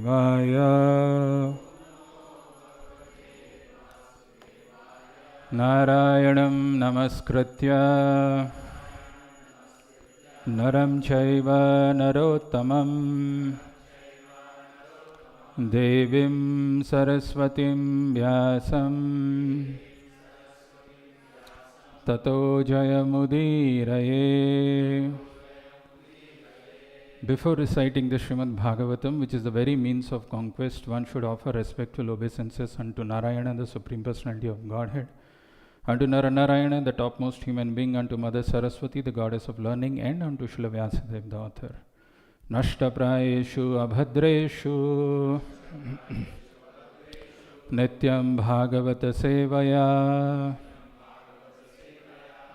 Vasudevaya. Narayanam namaskritya naram chaiva narottamam devim saraswatim vyasam tato jayamudiraye. Before reciting the Srimad Bhagavatam, which is the very means of conquest, one should offer respectful obeisances unto Narayana, the Supreme Personality of Godhead, unto Narayana, the topmost human being, unto Mother Saraswati, the goddess of learning, and unto Srila Vyasadeva, the author. Nashta prayeshu abhadreshu nityam bhagavata sevaya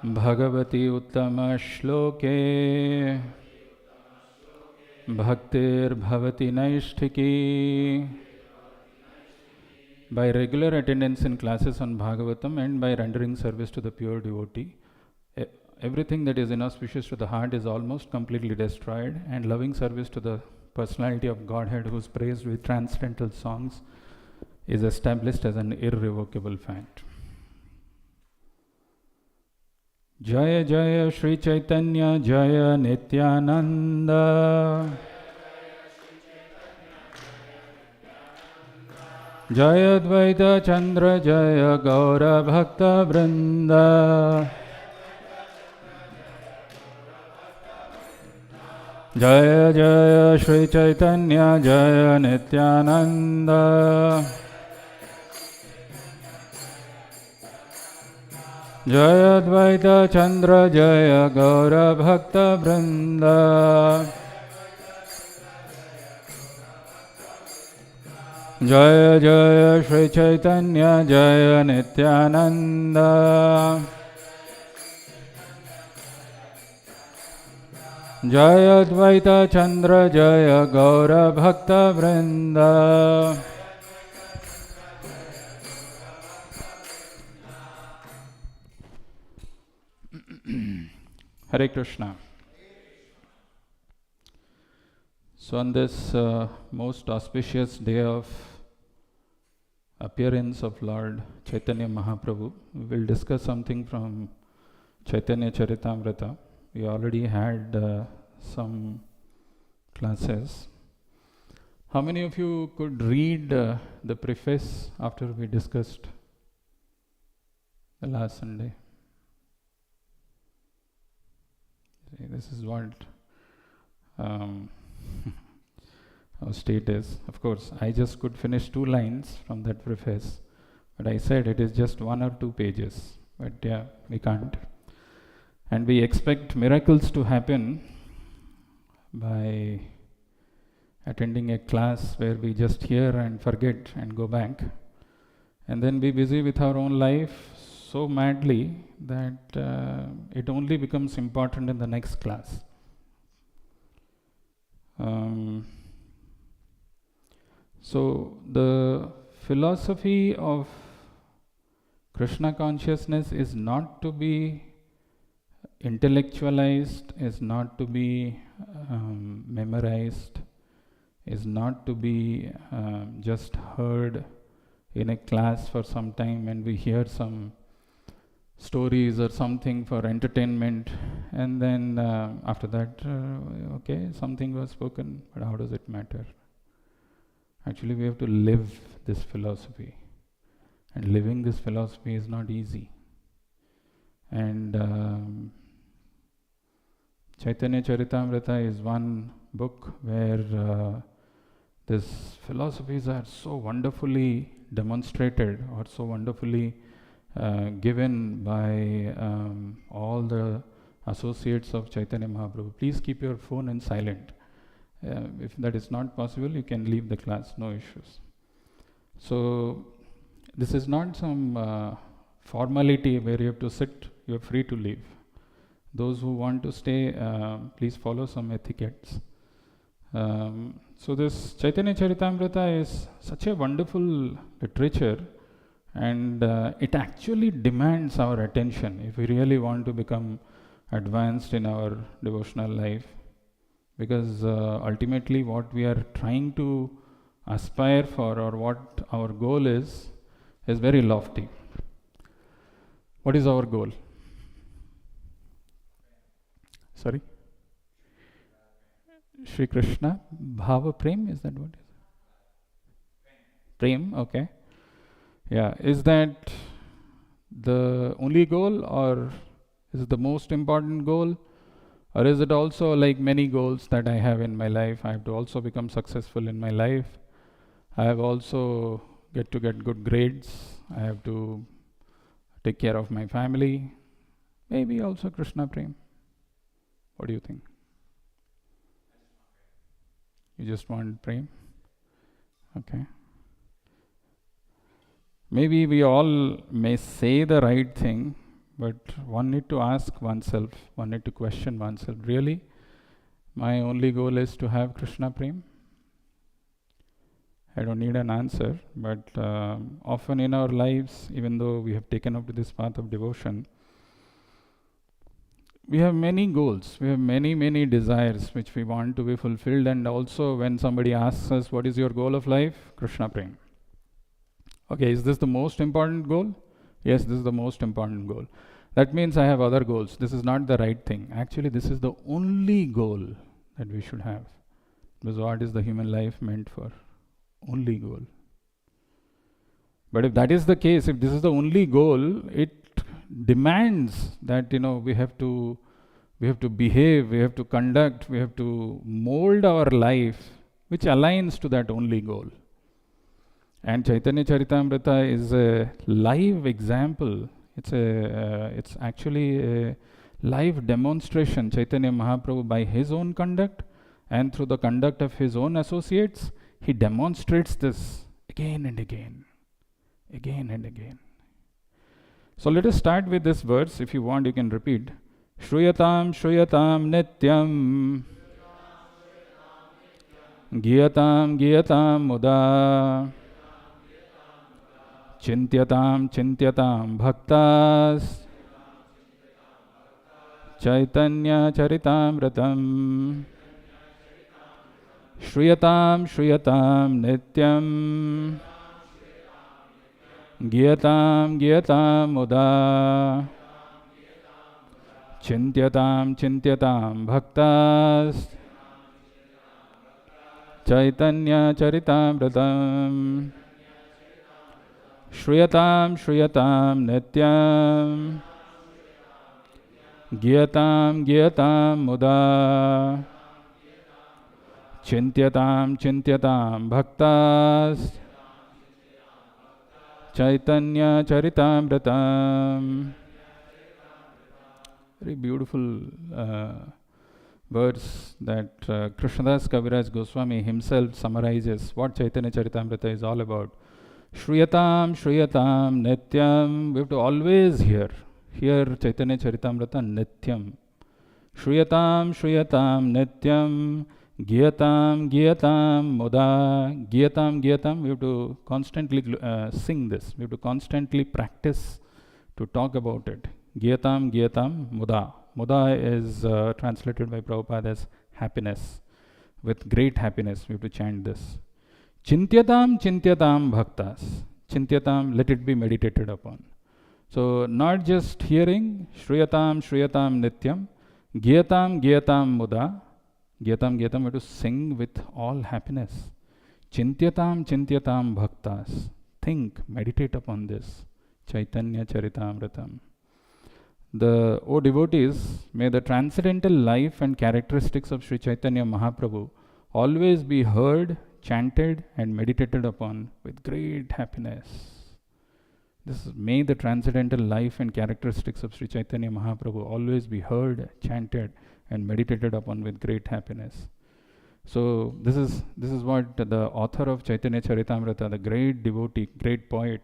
bhagavati uttama shloke bhaktir bhavati naishtiki. By regular attendance in classes on Bhagavatam and by rendering service to the pure devotee, everything that is inauspicious to the heart is almost completely destroyed, and loving service to the personality of Godhead, who is praised with transcendental songs, is established as an irrevocable fact. Jaya Jaya Shri Chaitanya Jaya Nityananda Jaya Dvaita Chandra Jaya Gaura Bhakta Vrinda Jaya Jaya Shri Chaitanya Jaya Nityananda Jaya Dvaita Chandra Jaya Gaura Bhakta Vrinda Jaya Jaya Shri Chaitanya Jaya Nityananda Jaya Dvaita Chandra Jaya Gaura Bhakta Vrinda. Hare Krishna. So on this most auspicious day of appearance of Lord Chaitanya Mahaprabhu, we will discuss something from Chaitanya Charitamrita. We already had some classes. How many of you could read the preface after we discussed the last Sunday? See, this is what our state is. Of course, I just could finish 2 lines from that preface, but I said it is just 1 or 2 pages. But yeah, we can't. And we expect miracles to happen by attending a class where we just hear and forget and go back, and then be busy with our own life so madly that it only becomes important in the next class. So the philosophy of Krishna consciousness is not to be intellectualized, is not to be memorized, is not to be just heard in a class for some time and we hear some stories or something for entertainment, and then after that, okay, something was spoken, but how does it matter? Actually, we have to live this philosophy, and living this philosophy is not easy. And Chaitanya Charitamrita is one book where these philosophies are so wonderfully demonstrated or so wonderfully given by all the associates of Chaitanya Mahaprabhu. Please keep your phone in silent. If that is not possible, you can leave the class, no issues. So this is not some formality where you have to sit, you are free to leave. Those who want to stay, please follow some etiquettes. So this Chaitanya Charitamrita is such a wonderful literature, and it actually demands our attention if we really want to become advanced in our devotional life, because ultimately what we are trying to aspire for or what our goal is very lofty. What is our goal? Sorry? Shri Krishna Bhava Prem, is that what it is? Prem, okay. Yeah, is that the only goal, or is it the most important goal? Or is it also like many goals that I have in my life? I have to also become successful in my life. I have also get good grades. I have to take care of my family. Maybe also Krishna Prem. What do you think? You just want Prem? Okay. Maybe we all may say the right thing, but one need to ask oneself, one need to question oneself, really? My only goal is to have Krishna Prem? I don't need an answer, but often in our lives, even though we have taken up to this path of devotion, we have many goals, we have many desires which we want to be fulfilled, and also when somebody asks us, what is your goal of life? Krishna Prem. Okay, is this the most important goal? Yes, this is the most important goal. That means I have other goals. This is not the right thing. Actually, this is the only goal that we should have. Because what is the human life meant for? Only goal. But if that is the case, if this is the only goal, it demands that we have to behave, we have to conduct, we have to mold our life which aligns to that only goal. And Chaitanya Charitamrita is a live example. It's actually a live demonstration. Chaitanya Mahaprabhu, by his own conduct and through the conduct of his own associates, he demonstrates this again and again. Again and again. So let us start with this verse. If you want, you can repeat. Shruyatam Shruyatam Nityam Giyatam Giyatam Muda Chintyatam Chintyatam Bhaktas Chaitanya Charitamratam Shruyatam Shruyatam Nityam Giyatam Giyatam Muda Chintyatam Chintyatam Bhaktas Chaitanya Charitamratam Shruyatam Shruyatam Nityam Giyatam Giyatam Muda Chintyatam Chintyatam Bhaktas Chaitanya Charitamratam. Very beautiful verse that Krishnadas Kaviraj Goswami himself summarizes what Chaitanya Charitamrita is all about. Shruyatam Shruyatam Nityam. We have to always hear Chaitanya Charitamrita Nityam. Shruyatam Shruyatam Nityam Giyatam Giyatam Muda. Giyatam Giyatam. We have to constantly sing this. We have to constantly practice to talk about it. Giyatam Giyatam Muda. Muda is translated by Prabhupada as happiness. With great happiness, we have to chant this. Chintyatam Chintyatam Bhaktas. Chintyatam, let it be meditated upon. So, not just hearing, Shruyatam Shruyatam Nityam, Giyatam Giyatam Muda. Giyatam Giyatam, we have to sing with all happiness. Chintyatam Chintyatam Bhaktas. Think, meditate upon this. Chaitanya Charitamratam. O devotees, may the transcendental life and characteristics of Sri Chaitanya Mahaprabhu always be heard, chanted and meditated upon with great happiness. May the transcendental life and characteristics of Sri Chaitanya Mahaprabhu always be heard, chanted and meditated upon with great happiness. So this is what the author of Chaitanya Charitamrita, the great devotee, great poet,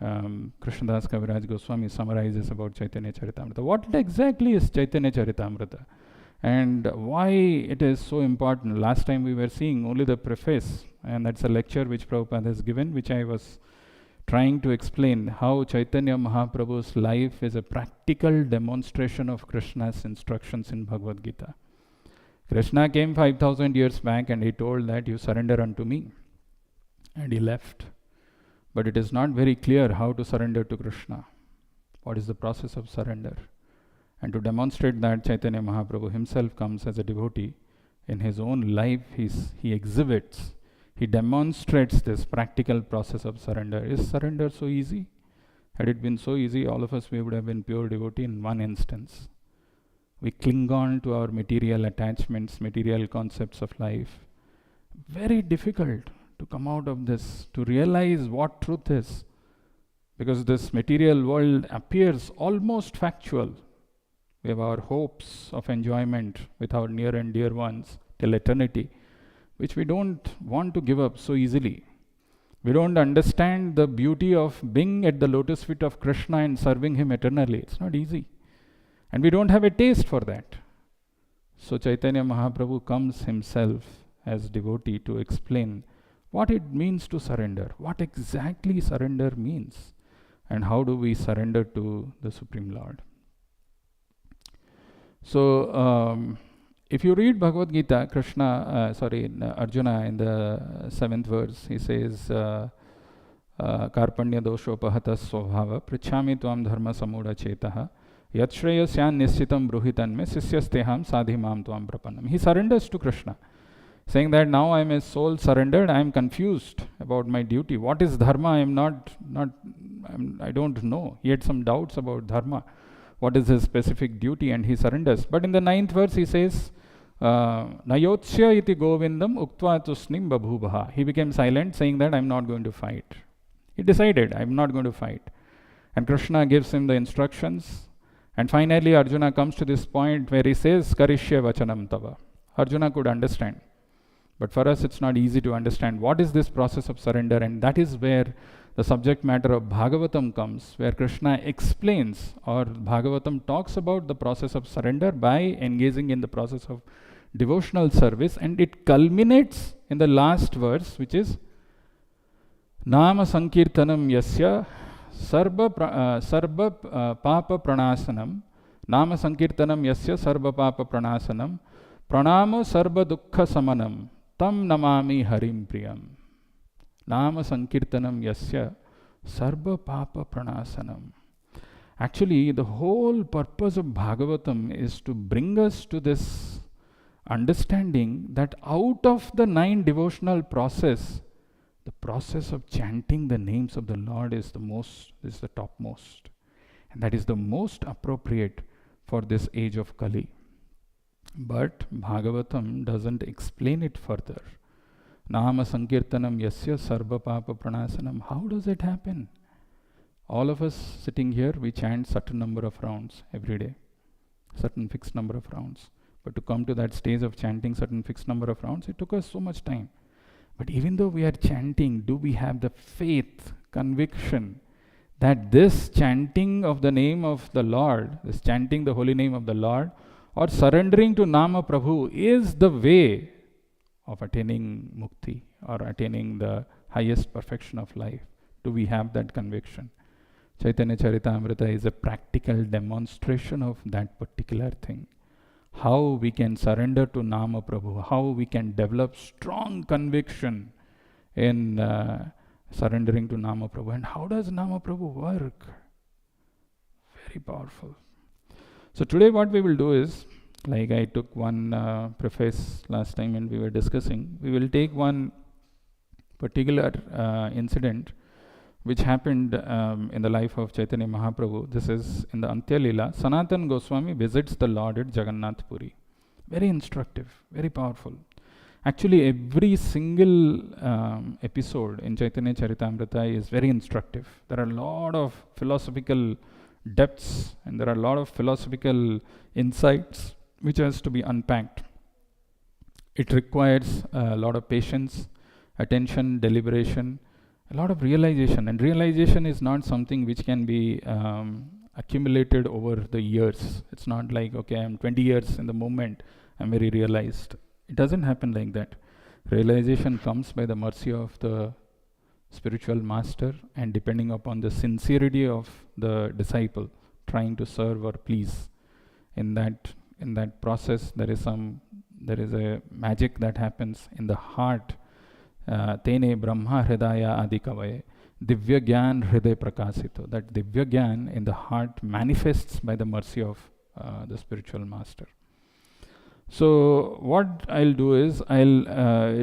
Krishnadas Kaviraj Goswami summarizes about Chaitanya Charitamrita. What exactly is Chaitanya Charitamrita? And why it is so important? Last time we were seeing only the preface, and that's a lecture which Prabhupada has given, which I was trying to explain how Chaitanya Mahaprabhu's life is a practical demonstration of Krishna's instructions in Bhagavad Gita. Krishna came 5,000 years back and he told that you surrender unto me. and he left. But it is not very clear how to surrender to Krishna. What is the process of surrender? And to demonstrate that, Chaitanya Mahaprabhu himself comes as a devotee. In his own life, he exhibits, he demonstrates this practical process of surrender. Is surrender so easy? Had it been so easy, all of us, we would have been pure devotee in one instance. We cling on to our material attachments, material concepts of life. Very difficult to come out of this, to realize what truth is. Because this material world appears almost factual. We have our hopes of enjoyment with our near and dear ones till eternity, which we don't want to give up so easily. We don't understand the beauty of being at the lotus feet of Krishna and serving him eternally. It's not easy. And we don't have a taste for that. So Chaitanya Mahaprabhu comes himself as devotee to explain what it means to surrender, what exactly surrender means, and how do we surrender to the Supreme Lord. So, if you read Bhagavad Gita, Arjuna in the 7th verse, he says, Karpanya doshopahatas svabhava prichhami tvam dharma samudha chetaha yat shreyasyan nischitam bruhitan me sisyasteham sadhimam tvam prapannam. He surrenders to Krishna, saying that now I am a soul surrendered, I am confused about my duty. What is dharma? I don't know. He had some doubts about dharma. What is his specific duty? And he surrenders. But in the 9th verse he says, Nayotsya iti govindam uktva tusnim babhubaha. He became silent, saying that I am not going to fight. He decided, I am not going to fight. And Krishna gives him the instructions. And finally Arjuna comes to this point where he says, Karishya vachanam tava. Arjuna could understand. But for us it's not easy to understand what is this process of surrender, and that is where the subject matter of Bhagavatam comes, where Krishna explains, or Bhagavatam talks about the process of surrender by engaging in the process of devotional service, and it culminates in the last verse, which is Nama Sankirtanam Yasya Sarva Papa Pranasanam. Nama Sankirtanam Yasya Sarva Papa Pranasanam Pranamo Sarva Dukkha Samanam Tam Namami Harim Priyam. Nama Sankirtanam Yasya Sarva Papa Pranasanam. Actually, the whole purpose of Bhagavatam is to bring us to this understanding that out of the 9 devotional process, the process of chanting the names of the Lord is the topmost. And that is the most appropriate for this age of Kali. But Bhagavatam doesn't explain it further. Nama Sankirtanam Yasya Sarva Papa Pranasanam. How does it happen? All of us sitting here, we chant certain number of rounds every day, certain fixed number of rounds. But to come to that stage of chanting certain fixed number of rounds, it took us so much time. But even though we are chanting, do we have the faith, conviction that this chanting of the name of the Lord, this chanting the holy name of the Lord, or surrendering to Nama Prabhu is the way of attaining mukti or attaining the highest perfection of life? Do we have that conviction? Chaitanya Charitamrita is a practical demonstration of that particular thing. How we can surrender to Nama Prabhu, how we can develop strong conviction in surrendering to Nama Prabhu. And how does Nama Prabhu work? Very powerful. So today what we will do is, like I took one preface last time when we were discussing, we will take one particular incident which happened in the life of Chaitanya Mahaprabhu. This is in the Antya Leela. Sanatana Goswami visits the Lord at Jagannath Puri. Very instructive, very powerful. Actually, every single episode in Chaitanya Charitamrita is very instructive. There are a lot of philosophical depths and there are a lot of philosophical insights which has to be unpacked. It requires a lot of patience, attention, deliberation, a lot of realization. And realization is not something which can be accumulated over the years. It's not like, okay, I'm 20 years in the moment, I'm very realized. It doesn't happen like that. Realization comes by the mercy of the spiritual master and depending upon the sincerity of the disciple trying to serve or please. In that process, there is a magic that happens in the heart. Tene Brahma Hridaya Adi Kavaye, Divya Gyan Hriday Prakasito. That Divya Gyan in the heart manifests by the mercy of the spiritual master. So what I'll do is I'll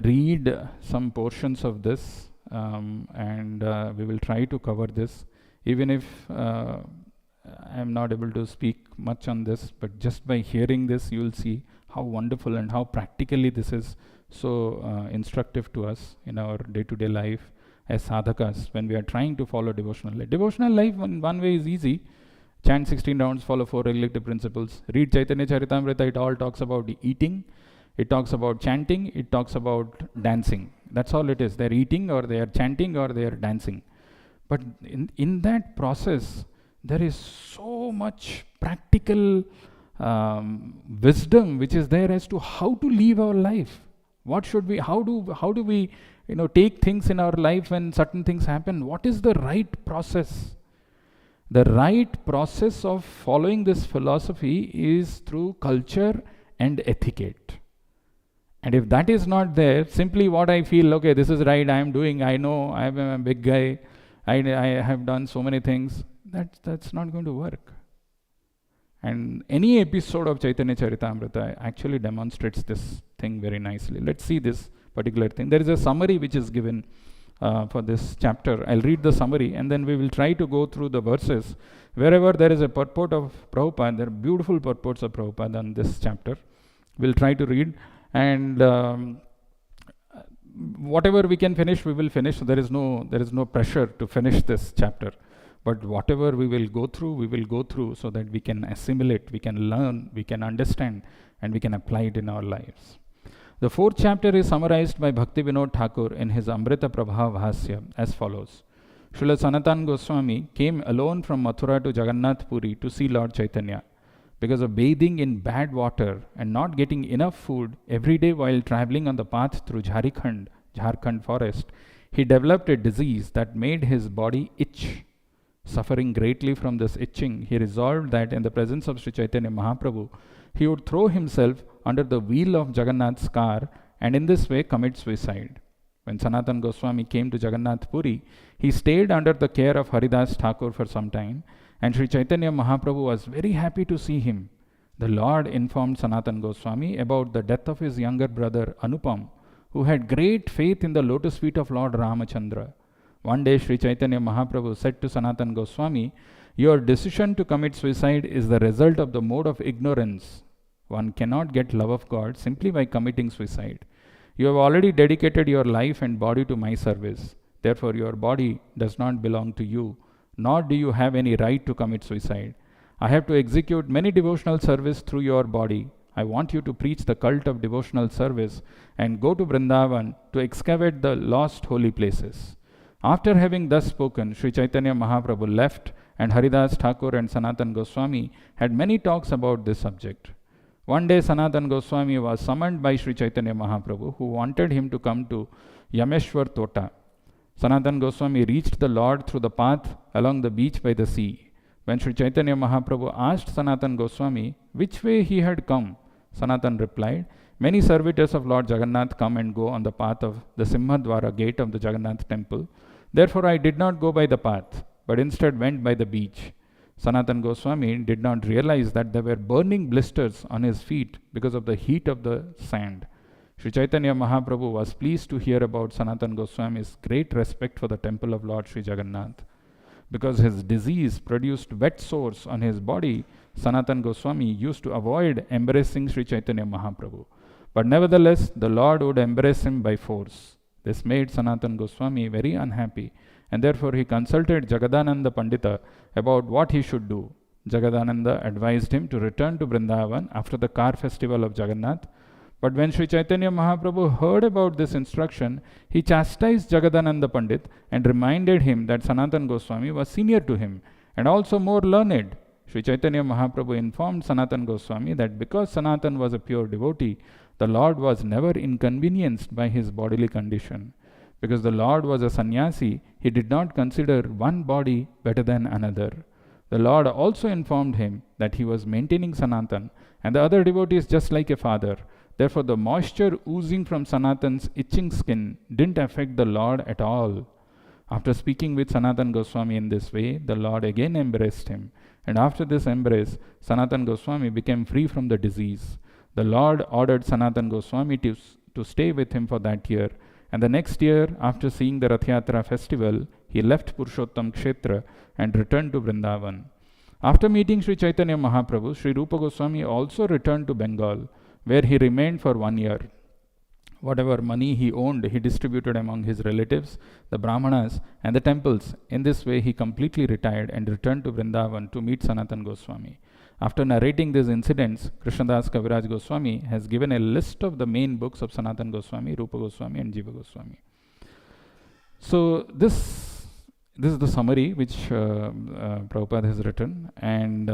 read some portions of this and we will try to cover this, even if I'm not able to speak much on this, but just by hearing this you will see how wonderful and how practically this is so instructive to us in our day-to-day life as sadhakas when we are trying to follow devotional life. Devotional life in one way is easy. Chant 16 rounds, follow 4 regulative principles. Read Chaitanya Charitamrita, it all talks about eating, it talks about chanting, it talks about dancing. That's all it is. They're eating or they are chanting or they are dancing. But in that process, there is so much practical wisdom which is there as to how to live our life. What should we, how do we, take things in our life when certain things happen? What is the right process? The right process of following this philosophy is through culture and etiquette. And if that is not there, simply what I feel, okay, this is right, I am doing, I know, I am a big guy, I have done so many things, that's not going to work. And any episode of Chaitanya Charitamrita actually demonstrates this thing very nicely. Let's see this particular thing. There is a summary which is given for this chapter. I'll read the summary and then we will try to go through the verses. Wherever there is a purport of Prabhupada, there are beautiful purports of Prabhupada on this chapter. We'll try to read and whatever we can finish, we will finish. So there is no pressure to finish this chapter. But whatever we will go through so that we can assimilate, we can learn, we can understand, and we can apply it in our lives. The 4th chapter is summarized by Bhakti Vinod Thakur in his Amrita Prabha Bhasya as follows. Srila Sanatana Goswami came alone from Mathura to Jagannath Puri to see Lord Chaitanya. Because of bathing in bad water and not getting enough food every day while traveling on the path through Jharkhand forest, he developed a disease that made his body itch. Suffering greatly from this itching, he resolved that in the presence of Sri Chaitanya Mahaprabhu, he would throw himself under the wheel of Jagannath's car and in this way commit suicide. When Sanatana Goswami came to Jagannath Puri, he stayed under the care of Haridas Thakur for some time, and Sri Chaitanya Mahaprabhu was very happy to see him. The Lord informed Sanatana Goswami about the death of his younger brother Anupam, who had great faith in the lotus feet of Lord Ramachandra. One day Sri Chaitanya Mahaprabhu said to Sanatana Goswami, "Your decision to commit suicide is the result of the mode of ignorance. One cannot get love of God simply by committing suicide. You have already dedicated your life and body to my service. Therefore your body does not belong to you, nor do you have any right to commit suicide. I have to execute many devotional service through your body. I want you to preach the cult of devotional service and go to Vrindavan to excavate the lost holy places." After having thus spoken, Sri Chaitanya Mahaprabhu left, and Haridas Thakur and Sanatana Goswami had many talks about this subject. One day Sanatana Goswami was summoned by Sri Chaitanya Mahaprabhu, who wanted him to come to Yameshwar Tota. Sanatana Goswami reached the Lord through the path along the beach by the sea. When Sri Chaitanya Mahaprabhu asked Sanatana Goswami which way he had come, Sanatana replied, "Many servitors of Lord Jagannath come and go on the path of the Simhadwara gate of the Jagannath temple. Therefore I did not go by the path, but instead went by the beach." Sanatana Goswami did not realize that there were burning blisters on his feet because of the heat of the sand. Sri Chaitanya Mahaprabhu was pleased to hear about Sanatana Goswami's great respect for the temple of Lord Sri Jagannath. Because his disease produced wet sores on his body, Sanatana Goswami used to avoid embracing Sri Chaitanya Mahaprabhu. But nevertheless, the Lord would embrace him by force. This made Sanatana Goswami very unhappy, and therefore he consulted Jagadananda Pandita about what he should do. Jagadananda advised him to return to Vrindavan after the car festival of Jagannath. But when Sri Chaitanya Mahaprabhu heard about this instruction, he chastised Jagadananda Pandit and reminded him that Sanatana Goswami was senior to him and also more learned. Sri Chaitanya Mahaprabhu informed Sanatana Goswami that because Sanatana was a pure devotee, the Lord was never inconvenienced by his bodily condition. Because the Lord was a sannyasi, he did not consider one body better than another. The Lord also informed him that he was maintaining Sanatana and the other devotees just like a father. Therefore, the moisture oozing from Sanatan's itching skin didn't affect the Lord at all. After speaking with Sanatan Goswami in this way, the Lord again embraced him. And after this embrace, Sanatan Goswami became free from the disease. The Lord ordered Sanatan Goswami to stay with him for that year. And the next year, after seeing the Rath Yatra festival, he left Purushottam Kshetra and returned to Vrindavan. After meeting Sri Chaitanya Mahaprabhu, Sri Rupa Goswami also returned to Bengal, where he remained for 1 year. Whatever money he owned, he distributed among his relatives, the Brahmanas, and the temples. In this way, he completely retired and returned to Vrindavan to meet Sanatan Goswami. After narrating these incidents, Krishnadas Kaviraj Goswami has given a list of the main books of Sanatan Goswami, Rupa Goswami, and Jiva Goswami. So this is the summary which Prabhupada has written, and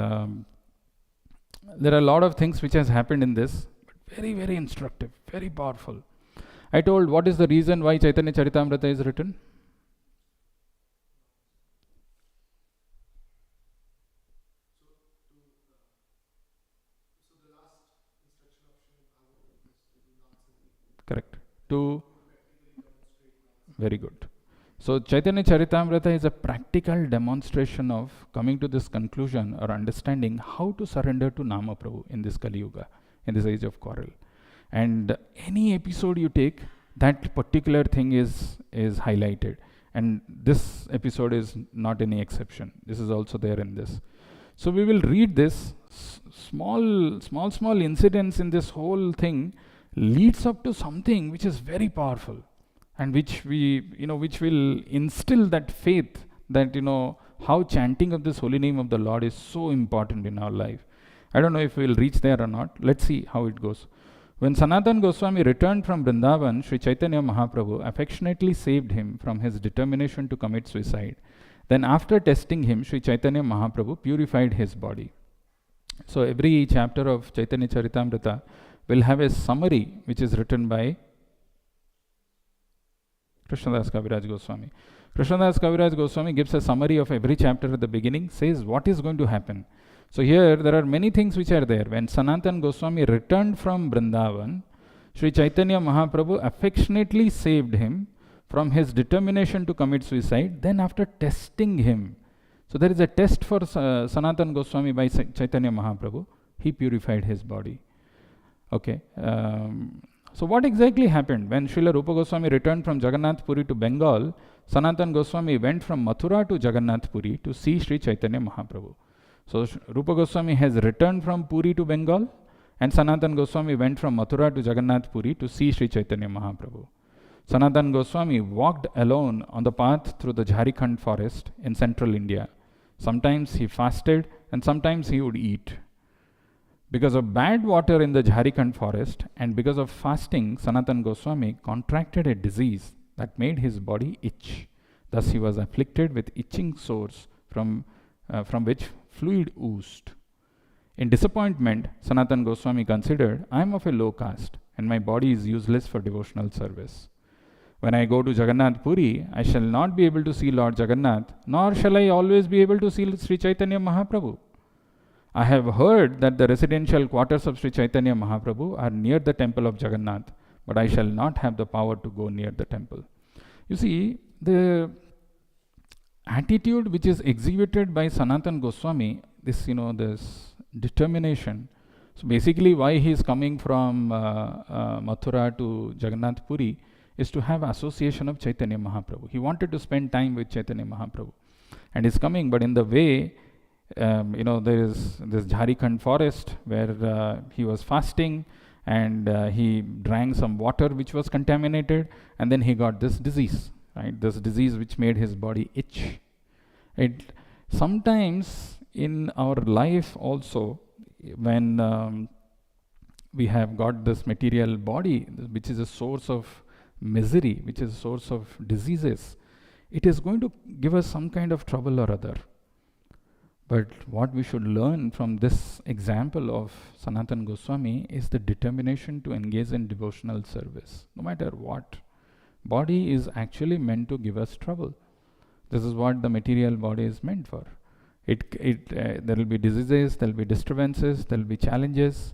there are a lot of things which has happened in this, but very, very instructive, very powerful. I told what is the reason why Chaitanya Charitamrita is written? Correct. Very good. So Chaitanya Charitamrita is a practical demonstration of coming to this conclusion or understanding how to surrender to Nama Prabhu in this Kali Yuga, in this age of quarrel. And any episode you take, that particular thing is highlighted. And this episode is not any exception. This is also there in this. So we will read this. Small incidents in this whole thing leads up to something which is very powerful, and which will instill that faith that, how chanting of this holy name of the Lord is so important in our life. I don't know if we will reach there or not. Let's see how it goes. When Sanatan Goswami returned from Vrindavan, Sri Chaitanya Mahaprabhu affectionately saved him from his determination to commit suicide. Then after testing him, Sri Chaitanya Mahaprabhu purified his body. So every chapter of Chaitanya Charitamrita will have a summary which is written by Krishnadas Kaviraj Goswami. Krishnadas Kaviraj Goswami gives a summary of every chapter at the beginning, says what is going to happen. So here there are many things which are there. When Sanatan Goswami returned from Vrindavan, Sri Chaitanya Mahaprabhu affectionately saved him from his determination to commit suicide. Then after testing him, so there is a test for Sanatan Goswami by Chaitanya Mahaprabhu, he purified his body. Okay. So what exactly happened? When Srila Rupa Goswami returned from Jagannath Puri to Bengal, Sanatan Goswami went from Mathura to Jagannath Puri to see Sri Chaitanya Mahaprabhu. So Rupa Goswami has returned from Puri to Bengal, and Sanatan Goswami went from Mathura to Jagannath Puri to see Sri Chaitanya Mahaprabhu. Sanatan Goswami walked alone on the path through the Jharkhand forest in central India. Sometimes he fasted and sometimes he would eat. Because of bad water in the Jharkhand forest and because of fasting, Sanatan Goswami contracted a disease that made his body itch. Thus he was afflicted with itching sores from which fluid oozed. In disappointment, Sanatan Goswami considered, I am of a low caste and my body is useless for devotional service. When I go to Jagannath Puri, I shall not be able to see Lord Jagannath, nor shall I always be able to see Sri Chaitanya Mahaprabhu. I have heard that the residential quarters of Sri Chaitanya Mahaprabhu are near the temple of Jagannath, but I shall not have the power to go near the temple. You see, the attitude which is exhibited by Sanatan Goswami, this determination. So basically why he is coming from Mathura to Jagannath Puri is to have association of Chaitanya Mahaprabhu. He wanted to spend time with Chaitanya Mahaprabhu. And is coming, but in the way, there is this Jharkhand forest where he was fasting, and he drank some water which was contaminated, and then he got this disease. Right, this disease which made his body itch. Sometimes in our life also, when we have got this material body, which is a source of misery, which is a source of diseases, it is going to give us some kind of trouble or other. But what we should learn from this example of Sanatan Goswami is the determination to engage in devotional service, no matter what. Body is actually meant to give us trouble. This is what the material body is meant for. There will be diseases, there will be disturbances, there will be challenges,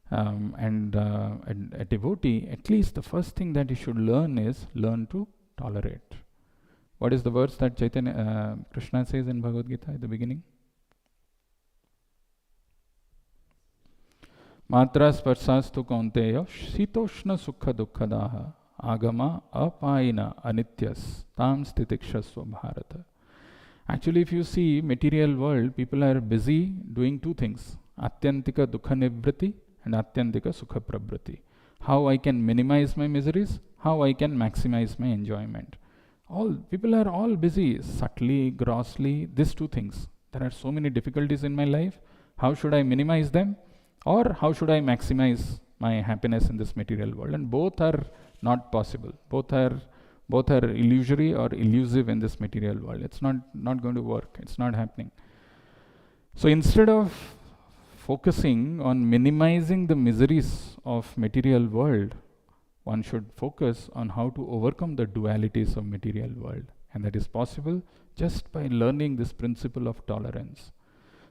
And a devotee, at least the first thing that he should learn is learn to tolerate. What is the verse that Chaitanya, Krishna says in Bhagavad Gita at the beginning? Matra sparsastu kaunteya shitoshna sukha dukkadaha agama apayina anityas tam stitikshasva bharata. Actually, if you see material world, people are busy doing two things: atyantika dukha nivriti and atyantika sukha pravriti. How I can minimize my miseries, how I can maximize my enjoyment. All people are all busy subtly, grossly, these two things. There are so many difficulties in my life. How should I minimize them? Or how should I maximize my happiness in this material world? And both are not possible. Both are illusory or elusive in this material world. It's not going to work. It's not happening. So instead of focusing on minimizing the miseries of material world, one should focus on how to overcome the dualities of material world. And that is possible just by learning this principle of tolerance.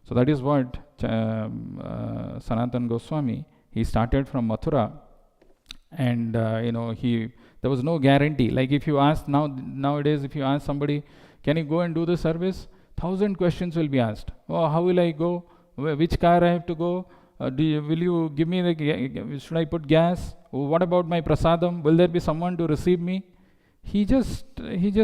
So that is what Sanatana Goswami, he started from Mathura, and there was no guarantee. Like if you ask nowadays, if you ask somebody, can you go and do the service? 1,000 questions will be asked. Oh, how will I go? Which car I have to go? Will you give me should I put gas? Oh, what about my prasadam? Will there be someone to receive me? He just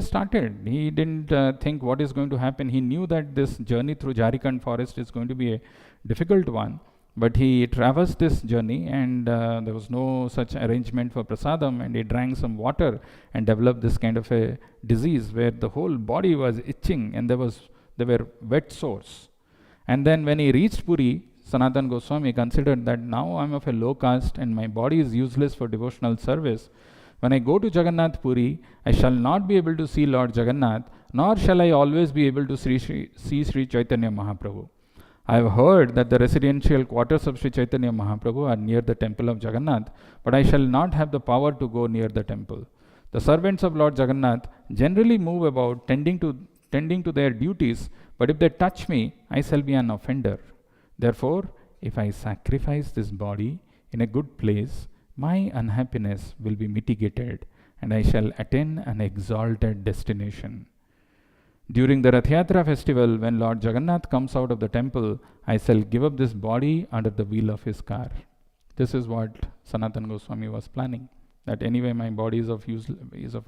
started. He didn't think what is going to happen. He knew that this journey through Jharkhand forest is going to be a difficult one. But he traversed this journey, and there was no such arrangement for prasadam, and he drank some water and developed this kind of a disease where the whole body was itching and there were wet sores. And then when he reached Puri, Sanatana Goswami considered that now I am of a low caste and my body is useless for devotional service. When I go to Jagannath Puri, I shall not be able to see Lord Jagannath, nor shall I always be able to see Sri Chaitanya Mahaprabhu. I have heard that the residential quarters of Sri Chaitanya Mahaprabhu are near the temple of Jagannath, but I shall not have the power to go near the temple. The servants of Lord Jagannath generally move about tending to their duties, but if they touch me, I shall be an offender. Therefore, if I sacrifice this body in a good place, my unhappiness will be mitigated, and I shall attain an exalted destination. During the Rath Yatra festival, when Lord Jagannath comes out of the temple, I shall give up this body under the wheel of his car. This is what Sanatana Goswami was planning. That anyway my body is of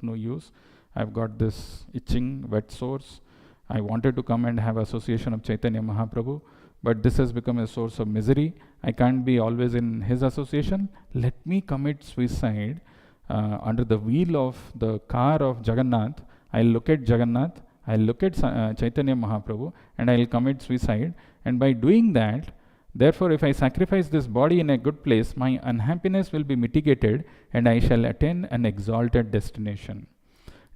no use. I've got this itching, wet sores. I wanted to come and have association of Chaitanya Mahaprabhu, but this has become a source of misery. I can't be always in his association. Let me commit suicide under the wheel of the car of Jagannath. I'll look at Jagannath, I'll look at Chaitanya Mahaprabhu, and I'll commit suicide. And by doing that, therefore, if I sacrifice this body in a good place, my unhappiness will be mitigated, and I shall attain an exalted destination.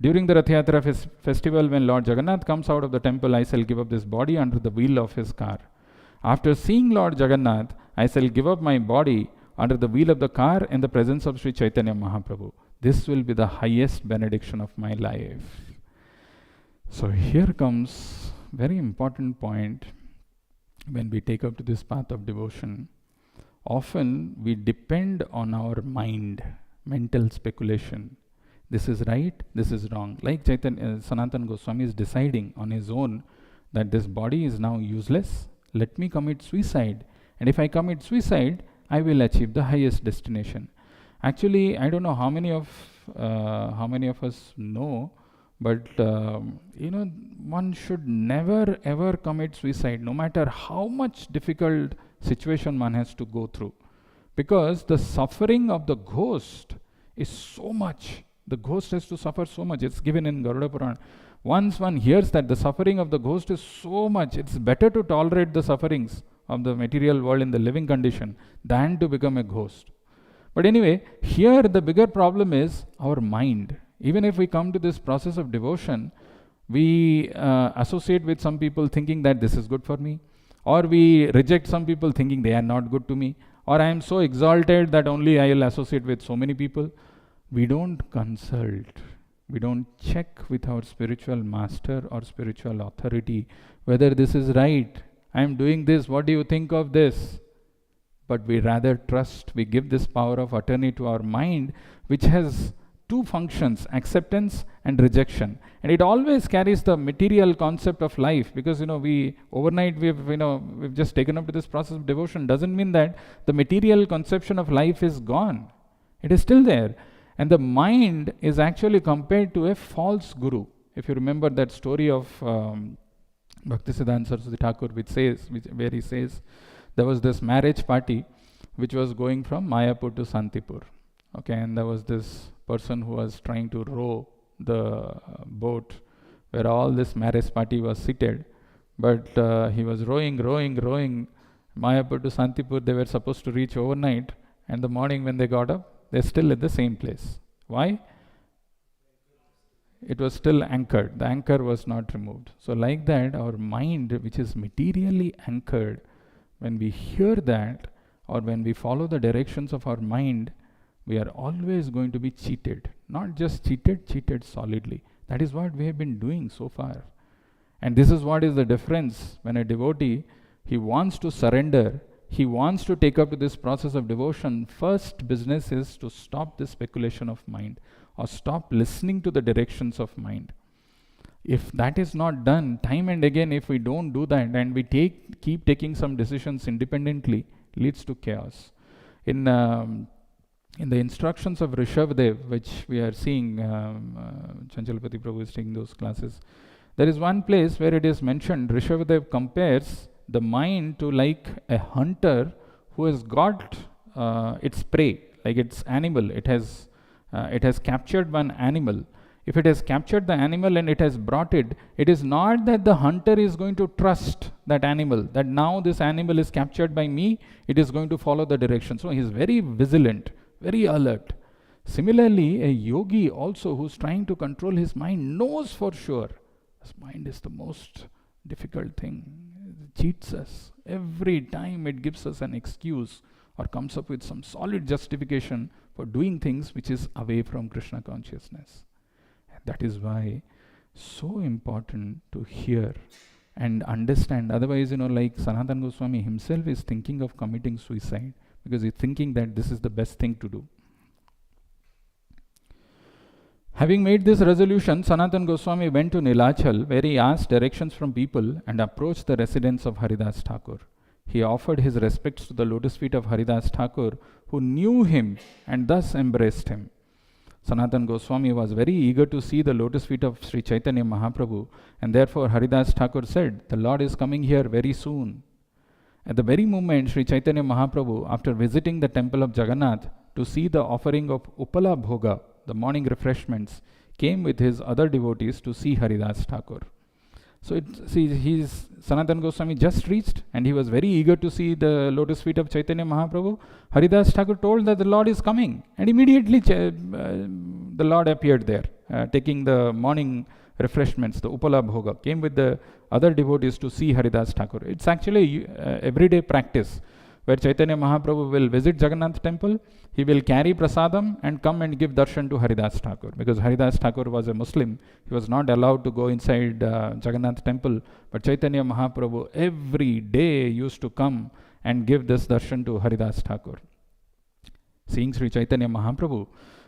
During the Rath Yatra festival, when Lord Jagannath comes out of the temple, I shall give up this body under the wheel of his car. After seeing Lord Jagannath, I shall give up my body under the wheel of the car in the presence of Sri Chaitanya Mahaprabhu. This will be the highest benediction of my life. So here comes very important point when we take up to this path of devotion. Often we depend on our mind, mental speculation. This is right, this is wrong. Like Sanatana Goswami is deciding on his own that this body is now useless. Let me commit suicide. And if I commit suicide, I will achieve the highest destination. Actually, I don't know how many of us know, but one should never ever commit suicide, no matter how much difficult situation one has to go through, because the suffering of the ghost is so much. The ghost has to suffer so much. It's given in Garuda Purana. Once one hears that the suffering of the ghost is so much, it's better to tolerate the sufferings of the material world in the living condition than to become a ghost. But anyway, here the bigger problem is our mind. Even if we come to this process of devotion, we associate with some people thinking that this is good for me, or we reject some people thinking they are not good to me, or I am so exalted that only I will associate with so many people. We don't consult, we don't check with our spiritual master or spiritual authority whether this is right. I am doing this, what do you think of this? but we rather trust. We give this power of attorney to our mind, which has two functions, acceptance and rejection. And it always carries the material concept of life, because we overnight we've just taken up to this process of devotion. Doesn't mean that the material conception of life is gone. It is still there. And the mind is actually compared to a false guru. If you remember that story of Bhaktisiddhanta Saraswati Thakur, where he says there was this marriage party which was going from Mayapur to Santipur. Okay, and there was this person who was trying to row the boat where all this marriage party was seated. But he was rowing Mayapur to Santipur. They were supposed to reach overnight, and the morning when they got up, they're still at the same place. Why? It was still anchored. The anchor was not removed. So like that, our mind, which is materially anchored, when we hear that, or when we follow the directions of our mind, we are always going to be cheated. Not just cheated solidly. That is what we have been doing so far. And this is what is the difference. When a devotee, he wants to surrender, he wants to take up to this process of devotion, first business is to stop this speculation of mind, or stop listening to the directions of mind. If that is not done, time and again, if we don't do that, and we keep taking some decisions independently, leads to chaos. In the instructions of Rishabhdev, which we are seeing, Chanchalapati Prabhu is taking those classes, there is one place where it is mentioned, Rishabhdev compares the mind to like a hunter who has got its prey, like its animal. It has captured one animal. If it has captured the animal and it has brought it, it is not that the hunter is going to trust that animal, that now this animal is captured by me, it is going to follow the direction. So he is very vigilant, very alert. Similarly, a yogi also who's trying to control his mind knows for sure this mind is the most difficult thing. It cheats us. Every time it gives us an excuse or comes up with some solid justification for doing things which is away from Krishna consciousness. And that is why so important to hear and understand. Otherwise, like Sanatana Goswami himself is thinking of committing suicide because he's thinking that this is the best thing to do. Having made this resolution, Sanatana Goswami went to Nilachal, where he asked directions from people and approached the residence of Haridas Thakur. He offered his respects to the lotus feet of Haridas Thakur, who knew him and thus embraced him. Sanatana Goswami was very eager to see the lotus feet of Sri Chaitanya Mahaprabhu, and therefore Haridas Thakur said, "The Lord is coming here very soon." At the very moment, Sri Chaitanya Mahaprabhu, after visiting the temple of Jagannath to see the offering of Upala Bhoga, the morning refreshments, came with his other devotees to see Haridas Thakur. So Sanatana Goswami just reached and he was very eager to see the lotus feet of Chaitanya Mahaprabhu. Haridas Thakur told that the Lord is coming, and immediately the Lord appeared there, taking the morning refreshments, the Upala Bhoga, came with the other devotees to see Haridas Thakur. It's actually everyday practice where Chaitanya Mahaprabhu will visit Jagannath temple, he will carry prasadam and come and give darshan to Haridas Thakur. Because Haridas Thakur was a Muslim, he was not allowed to go inside Jagannath temple, but Chaitanya Mahaprabhu every day used to come and give this darshan to Haridas Thakur. Seeing Sri Chaitanya Mahaprabhu,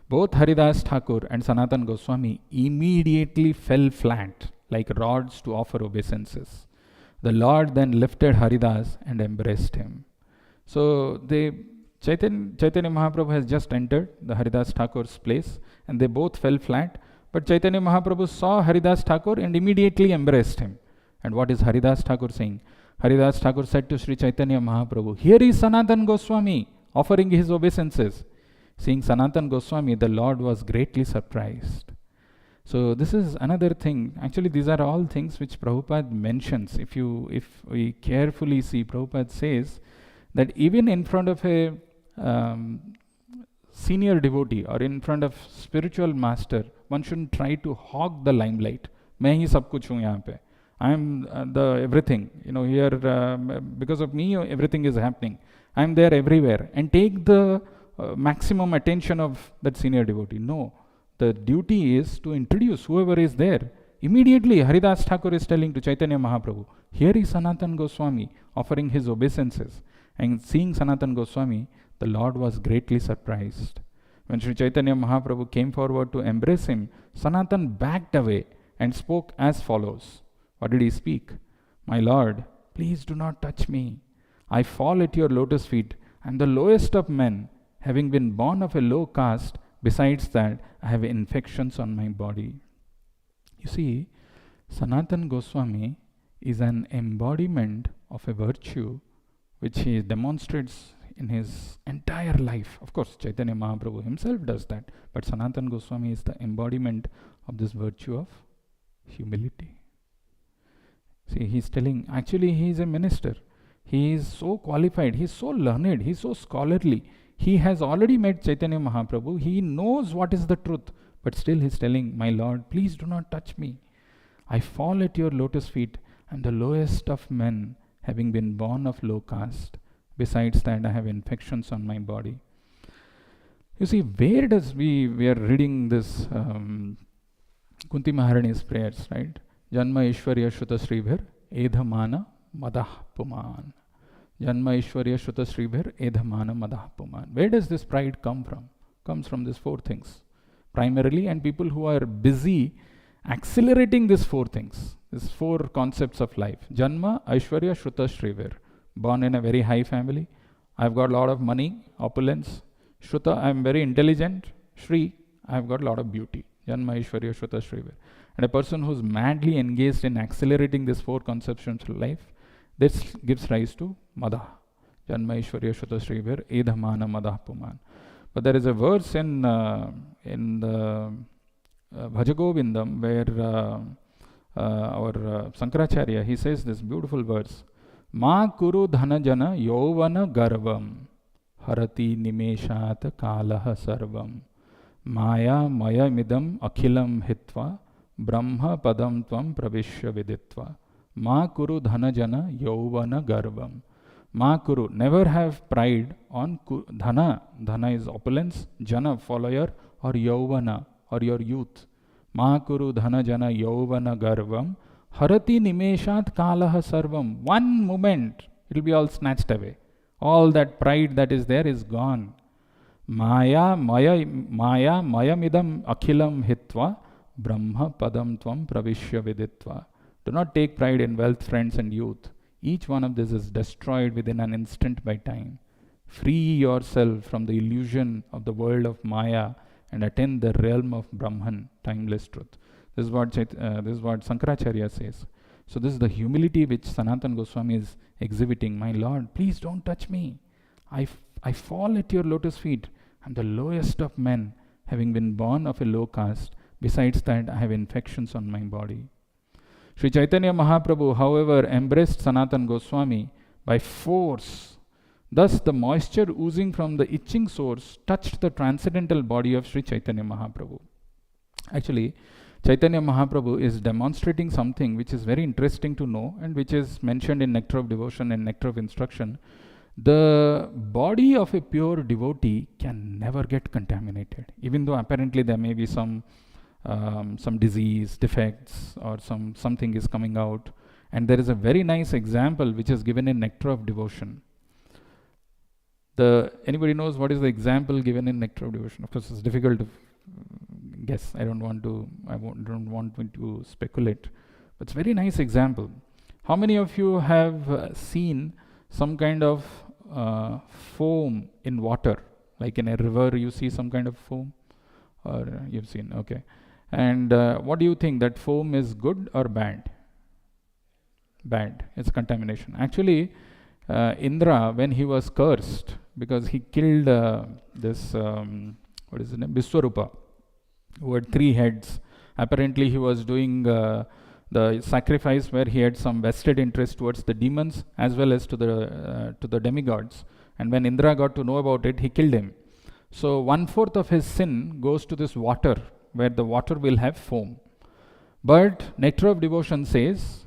both Haridas Thakur and Sanatana Goswami immediately fell flat like rods to offer obeisances. The Lord then lifted Haridas and embraced him. So Chaitanya Mahaprabhu has just entered the Haridas Thakur's place, and they both fell flat. But Chaitanya Mahaprabhu saw Haridas Thakur and immediately embraced him. And what is Haridas Thakur saying? Haridas Thakur said to Sri Chaitanya Mahaprabhu, "Here is Sanatana Goswami offering his obeisances." Seeing Sanatana Goswami, the Lord was greatly surprised. So this is another thing. Actually, these are all things which Prabhupada mentions. If we carefully see, Prabhupada says that even in front of a senior devotee or in front of spiritual master, one shouldn't try to hog the limelight. मैं ही सब कुछ हूँ यहाँ पे. I am the everything. Here because of me everything is happening. I am there everywhere. And take the maximum attention of that senior devotee. No. The duty is to introduce whoever is there. Immediately Haridas Thakur is telling to Chaitanya Mahaprabhu, "Here is Sanatana Goswami offering his obeisances." And seeing Sanatana Goswami, the Lord was greatly surprised. When Sri Chaitanya Mahaprabhu came forward to embrace him, Sanatan backed away and spoke as follows. What did he speak? My Lord, please do not touch me. I fall at your lotus feet. I am the lowest of men, having been born of a low caste. Besides that, I have infections on my body. You see, Sanatana Goswami is an embodiment of a virtue which he demonstrates in his entire life. Of course, Chaitanya Mahaprabhu himself does that, but Sanatana Goswami is the embodiment of this virtue of humility. See, he's telling, actually he is a minister. He is so qualified, he is so learned, he is so scholarly. He has already met Chaitanya Mahaprabhu. He knows what is the truth, but still he is telling, my Lord, please do not touch me. I fall at your lotus feet. I am the lowest of men, having been born of low caste. Besides that, I have infections on my body. You see, where does we are reading this Kunti Maharani's prayers, right? Janma Ishwarya Shruta Sribhir Edhamana Madah Puman. Janma Ishwarya Shruta Sribhir Edhamana Madah Puman. Where does this pride come from? Comes from these four things primarily, and people who are busy accelerating these four things, these four concepts of life. Janma Aishwarya Shruta Sribhir. Born in a very high family. I've got a lot of money, opulence. Shruta, I'm very intelligent. Shri, I've got a lot of beauty. Janma Ishwarya Shruta Sribhir. And a person who's madly engaged in accelerating these four conceptions of life, this gives rise to Madah. Janma Ishwarya Shruta Sribhir Edhamana Madah Puman. But there is a verse in the Bhajagovindam where our Sankaracharya, he says this beautiful verse. Ma kuru dhanajana yovana garvam harati nimeshat kalaha sarvam maya maya midam akhilam hitva brahma padam tvam pravishya viditva. Ma kuru dhanajana yovana garvam. Ma kuru, never have pride on dhana. Dhana is opulence, jana, follower, or yovana, or your youth. Ma kuru dhanajana yovana garvam harati nimeshat kalaha sarvam. One moment, it will be all snatched away. All that pride that is there is gone. Maya midam akhilam hitva brahma padam tvam pravishya viditva. Do not take pride in wealth, friends, and youth. Each one of this is destroyed within an instant by time. Free yourself from the illusion of the world of Maya and attain the realm of Brahman, timeless truth. This is what Sankaracharya says. So this is the humility which Sanatana Goswami is exhibiting. My Lord, please don't touch me. I fall at your lotus feet. I'm the lowest of men, having been born of a low caste. Besides that, I have infections on my body. Sri Chaitanya Mahaprabhu, however, embraced Sanatana Goswami by force. Thus, the moisture oozing from the itching source touched the transcendental body of Sri Chaitanya Mahaprabhu. Actually, Chaitanya Mahaprabhu is demonstrating something which is very interesting to know and which is mentioned in Nectar of Devotion and Nectar of Instruction. The body of a pure devotee can never get contaminated, even though apparently there may be some disease, defects, or something is coming out. And there is a very nice example which is given in Nectar of Devotion. Anybody knows what is the example given in Nectar of Devotion? Of course, it's difficult to guess. I don't want me to speculate. But it's a very nice example. How many of you have seen some kind of foam in water? Like in a river, you see some kind of foam? Or you've seen, okay. And what do you think, that foam is good or bad? Bad. It's contamination. Actually, Indra, when he was cursed because he killed what is his name, Biswarupa, who had 3 heads. Apparently he was doing the sacrifice where he had some vested interest towards the demons as well as to the demigods. And when Indra got to know about it, he killed him. So 1/4 of his sin goes to this water, where the water will have foam. But Nectar of Devotion says,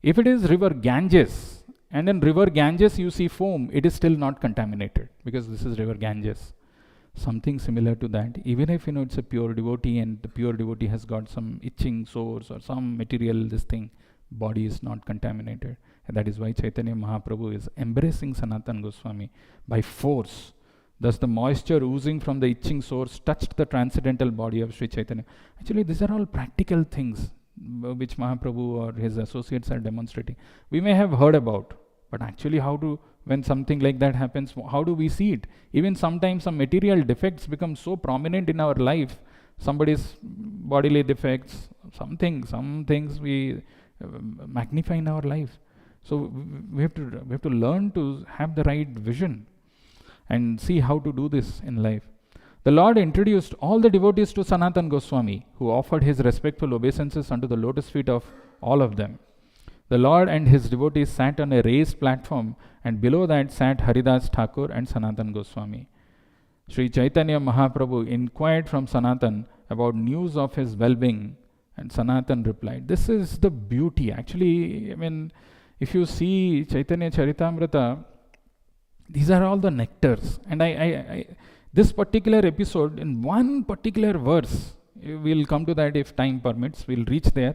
if it is river Ganges, and in river Ganges you see foam, it is still not contaminated, because this is river Ganges. Something similar to that, even if it's a pure devotee and the pure devotee has got some itching sores or some material, this thing, body is not contaminated. That is why Chaitanya Mahaprabhu is embracing Sanatana Goswami by force. Thus the moisture oozing from the itching source touched the transcendental body of Sri Chaitanya. Actually, these are all practical things which Mahaprabhu or his associates are demonstrating. We may have heard about, but actually when something like that happens, how do we see it? Even sometimes some material defects become so prominent in our life, somebody's bodily defects, some things we magnify in our life. So we have to learn to have the right vision and see how to do this in life. The Lord introduced all the devotees to Sanatana Goswami, who offered his respectful obeisances unto the lotus feet of all of them. The Lord and his devotees sat on a raised platform, and below that sat Haridas Thakur and Sanatana Goswami. Sri Chaitanya Mahaprabhu inquired from Sanatan about news of his well-being, and Sanatan replied. This is the beauty. Actually, I mean, if you see Chaitanya Charitamrita, these are all the nectars. And I this particular episode, in one particular verse, we'll come to that if time permits, we'll reach there.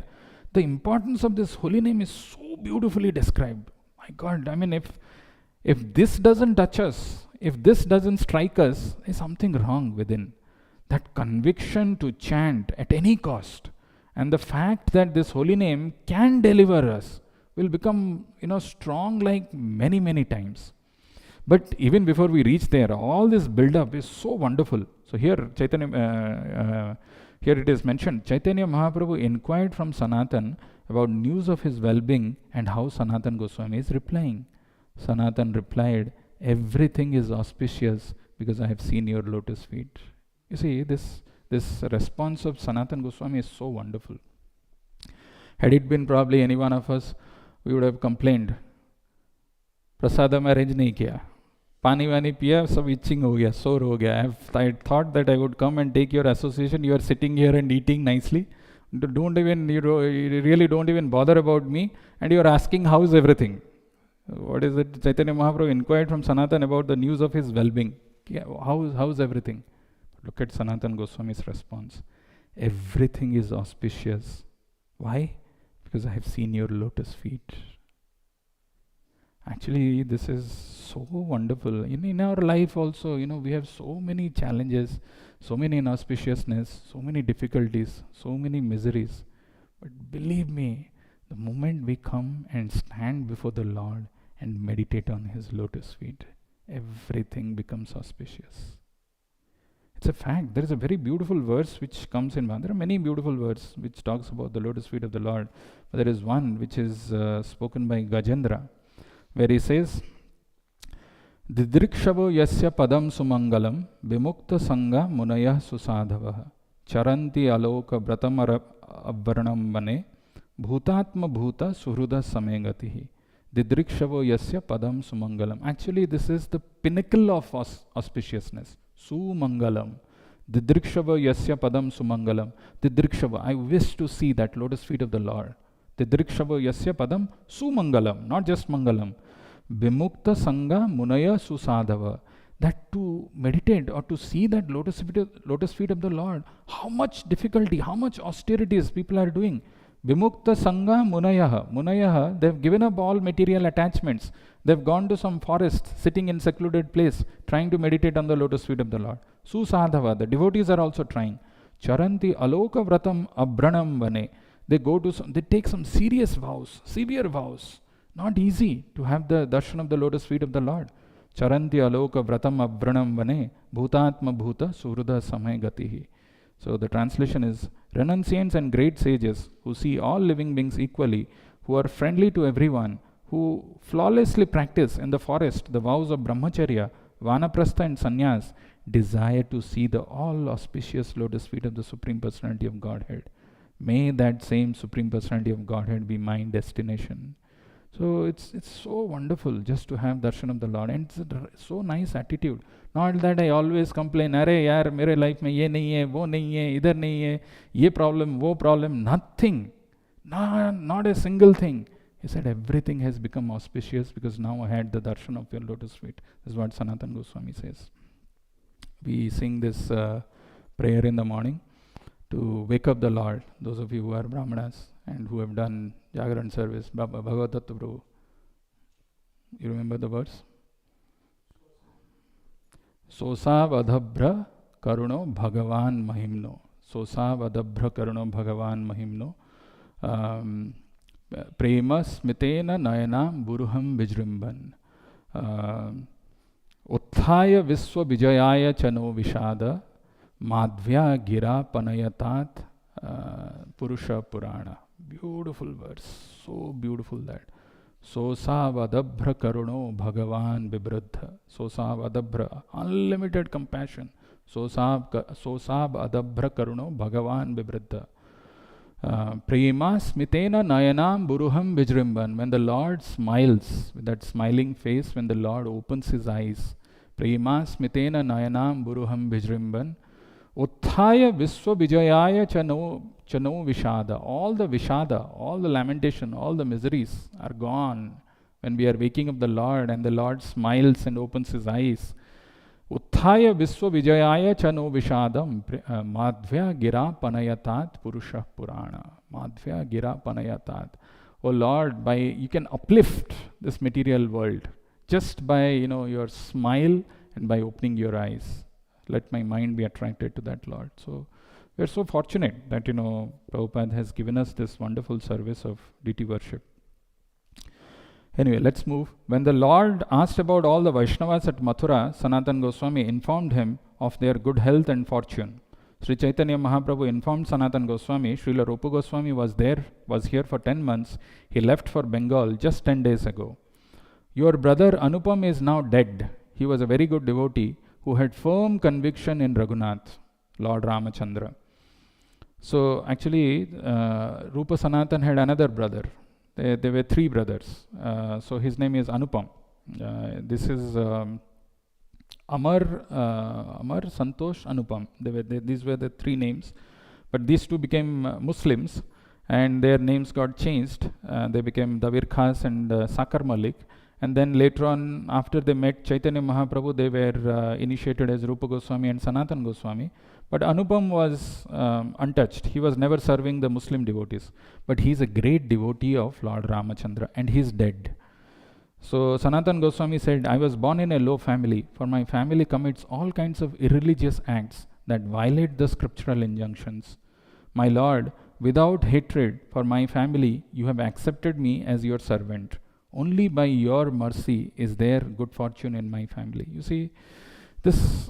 The importance of this holy name is so beautifully described. My God, I mean, if this doesn't touch us, if this doesn't strike us, there's something wrong within. That conviction to chant at any cost, and the fact that this holy name can deliver us, will become, strong like many, many times. But even before we reach there, all this build-up is so wonderful. So here, here it is mentioned, Chaitanya Mahaprabhu inquired from Sanatan about news of his well-being and how Sanatana Goswami is replying. Sanatan replied, everything is auspicious because I have seen your lotus feet. You see, this response of Sanatana Goswami is so wonderful. Had it been probably any one of us, we would have complained. Prasada में arrange नहीं किया, पानी वानी पिया, सब itching हो गया, sore हो गया. I thought that I would come and take your association. You are sitting here and eating nicely. You really don't even bother about me, and you are asking how's everything. What is it? Chaitanya Mahaprabhu inquired from Sanatan about the news of his well-being. How's everything? Look at Sanatana Goswami's response. Everything is auspicious. Why? Because I have seen your lotus feet. Actually, this is so wonderful. In our life also, we have so many challenges, so many inauspiciousness, so many difficulties, so many miseries. But believe me, the moment we come and stand before the Lord and meditate on his lotus feet, everything becomes auspicious. It's a fact. There is a very beautiful verse which comes in. There are many beautiful verses which talks about the lotus feet of the Lord. But there is one which is spoken by Gajendra, where he says, Didrikshavo yasya padam sumangalam vimukta sangha munaya susadhavaha charanti aloka vratamara abvaranam vane bhutatma bhuta suhruda samegatihi. Didrikshavo yasya padam sumangalam. Actually, this is the pinnacle of auspiciousness. Sumangalam. Didrikshava yasya padam sumangalam. Didrikshava, I wish to see that lotus feet of the Lord. Didrikshava yasya padam sumangalam, not just mangalam. Vimukta sangha munaya susadhava. That to meditate or to see that lotus feet of the Lord, how much difficulty, how much austerities people are doing. Vimukta sangha munayaha. Munayaha, they have given up all material attachments. They have gone to some forest, sitting in secluded place, trying to meditate on the lotus feet of the Lord. Susadhava, the devotees are also trying. Charanti aloka vratam abranam vane. They take some serious vows, severe vows. Not easy to have the darshan of the lotus feet of the Lord. Charanti aloka vratam abranam vane bhutatma bhuta surudha samay gatihi. So the translation is, renunciants and great sages who see all living beings equally, who are friendly to everyone, who flawlessly practice in the forest the vows of brahmacharya, vanaprastha and sannyas, desire to see the all auspicious lotus feet of the Supreme Personality of Godhead. May that same Supreme Personality of Godhead be my destination. So it's so wonderful just to have darshan of the Lord, and it's a so nice attitude. Not that I always complain, अरे यार मेरे life में ये नहीं है, वो नहीं है, इधर नहीं है, ये problem, वो problem, nothing, not a single thing. He said everything has become auspicious because now I had the darshan of your lotus feet. This is what Sanatana Goswami says. We sing this prayer in the morning to wake up the Lord. Those of you who are Brahmanas and who have done Jagaran service, Bhagavad Tattva Prabhu, You remember the verse? Sosa vadabhra karuno bhagavan mahimno. Sosa vadabhra karuno bhagavan mahimno. Prema smitena nayanam buruham vijrimban. Utthaya viswa vijayaya chano vishada. Madhvya gira panayatat purusha purana. Beautiful verse. So beautiful that. Sosa vadabhra karuno bhagavan vibruddha. Sosa vadabhra. Unlimited compassion. Sosa vadabhra karuno bhagavan vibruddha. Prema smitena nayanam buruham vijrimban. When the Lord smiles, with that smiling face, when the Lord opens his eyes, prema smitena nayanam buruham vijrimban. Utthaya viswa vijayaya chano vishada. All the vishada, all the lamentation, all the miseries are gone when we are waking up the Lord and the Lord smiles and opens his eyes. Utthaya viswa vijayaya chano vishadam madhvya gira panayatat purusha purana. Madhvya gira panayatat. Oh Lord, you can uplift this material world just by your smile and by opening your eyes. Let my mind be attracted to that, Lord. So we are so fortunate that Prabhupada has given us this wonderful service of deity worship. Anyway, let's move. When the Lord asked about all the Vaishnavas at Mathura, Sanatana Goswami informed him of their good health and fortune. Sri Chaitanya Mahaprabhu informed Sanatana Goswami, Srila Rupa Goswami was here for 10 months. He left for Bengal just 10 days ago. Your brother Anupam is now dead. He was a very good devotee who had firm conviction in Raghunath, Lord Ramachandra. So actually, Rupa Sanatan had another brother. There were 3 brothers. So his name is Anupam. This is Amar, Santosh, Anupam. These were the 3 names. But these 2 became Muslims and their names got changed. They became Davir Khas and Sakar Malik. And then later on, after they met Chaitanya Mahaprabhu, they were initiated as Rupa Goswami and Sanatana Goswami. But Anupam was untouched. He was never serving the Muslim devotees. But he is a great devotee of Lord Ramachandra and he is dead. So Sanatana Goswami said, I was born in a low family, for my family commits all kinds of irreligious acts that violate the scriptural injunctions. My Lord, without hatred for my family, you have accepted me as your servant. Only by your mercy is there good fortune in my family. You see, this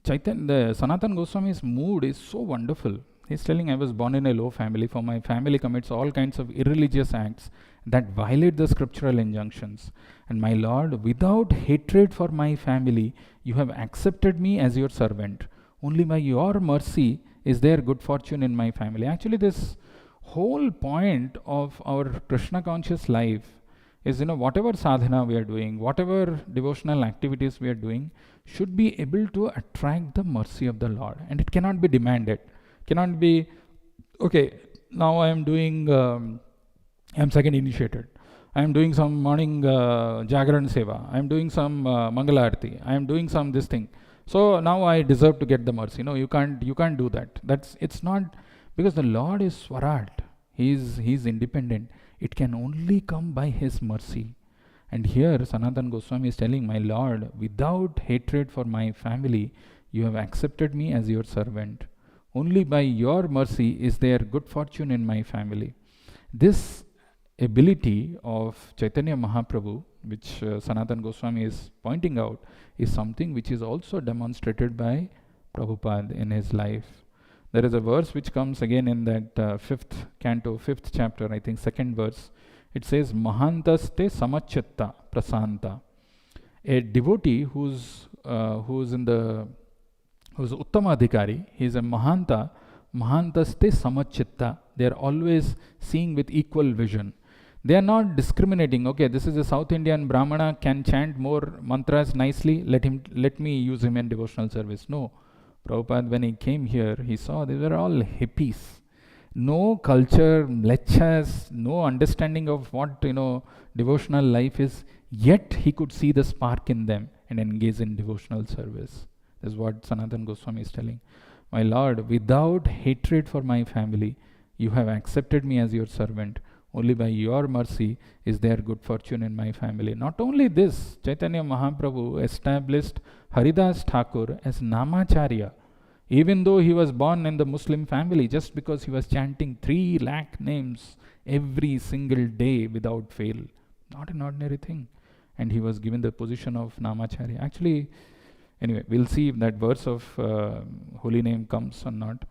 Sanatana Goswami's mood is so wonderful. He's telling, I was born in a low family, for my family commits all kinds of irreligious acts that violate the scriptural injunctions. And my Lord, without hatred for my family, you have accepted me as your servant. Only by your mercy is there good fortune in my family. Actually, this whole point of our Krishna conscious life is, whatever sadhana we are doing, whatever devotional activities we are doing, should be able to attract the mercy of the Lord. And it cannot be demanded. Cannot be, okay, now I am doing, I am second initiated. I am doing some morning Jagaran Seva. I am doing some Mangalarti. I am doing some this thing. So now I deserve to get the mercy. No, you can't do that. It's not, because the Lord is Swarat. He is independent. It can only come by his mercy. And here Sanatana Goswami is telling, my Lord, without hatred for my family, you have accepted me as your servant. Only by your mercy is there good fortune in my family. This ability of Chaitanya Mahaprabhu, which Sanatana Goswami is pointing out, is something which is also demonstrated by Prabhupada in his life. There is a verse which comes again in that 5th canto, 5th chapter, I think 2nd verse. It says, Mahantaste samachitta prasanta. A devotee who's Uttama Adhikari, he is a Mahantaste samachitta. They are always seeing with equal vision. They are not discriminating. Okay, this is a South Indian Brahmana, can chant more mantras nicely, let me use him in devotional service. No. Prabhupada, when he came here, he saw they were all hippies. No culture, lectures, no understanding of what devotional life is. Yet he could see the spark in them and engage in devotional service. This is what Sanatana Goswami is telling. My Lord, without hatred for my family, you have accepted me as your servant. Only by your mercy is there good fortune in my family. Not only this, Chaitanya Mahaprabhu established Haridas Thakur as Namacharya, even though he was born in the Muslim family, just because he was chanting 3 lakh names every single day without fail. Not an ordinary thing. And he was given the position of Namacharya. Actually, anyway, we'll see if that verse of holy name comes or not.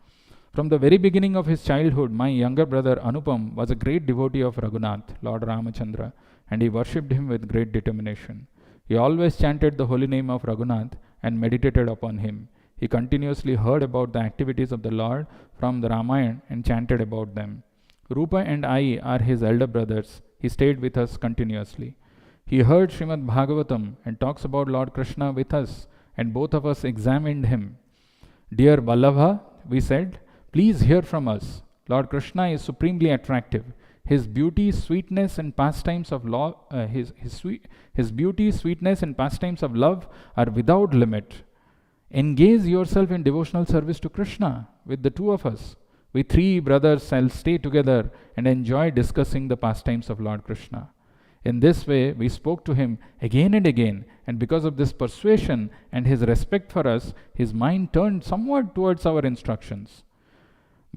From the very beginning of his childhood, my younger brother Anupam was a great devotee of Raghunath, Lord Ramachandra, and he worshipped him with great determination. He always chanted the holy name of Raghunath and meditated upon him. He continuously heard about the activities of the Lord from the Ramayana and chanted about them. Rupa and I are his elder brothers. He stayed with us continuously. He heard Srimad Bhagavatam and talks about Lord Krishna with us, and both of us examined him. Dear Vallabha, we said, please hear from us. Lord Krishna is supremely attractive. His beauty, sweetness, and pastimes of his beauty, sweetness, and pastimes of love are without limit. Engage yourself in devotional service to Krishna with the 2 of us. We 3 brothers shall stay together and enjoy discussing the pastimes of Lord Krishna. In this way, we spoke to him again and again, and because of this persuasion and his respect for us, his mind turned somewhat towards our instructions.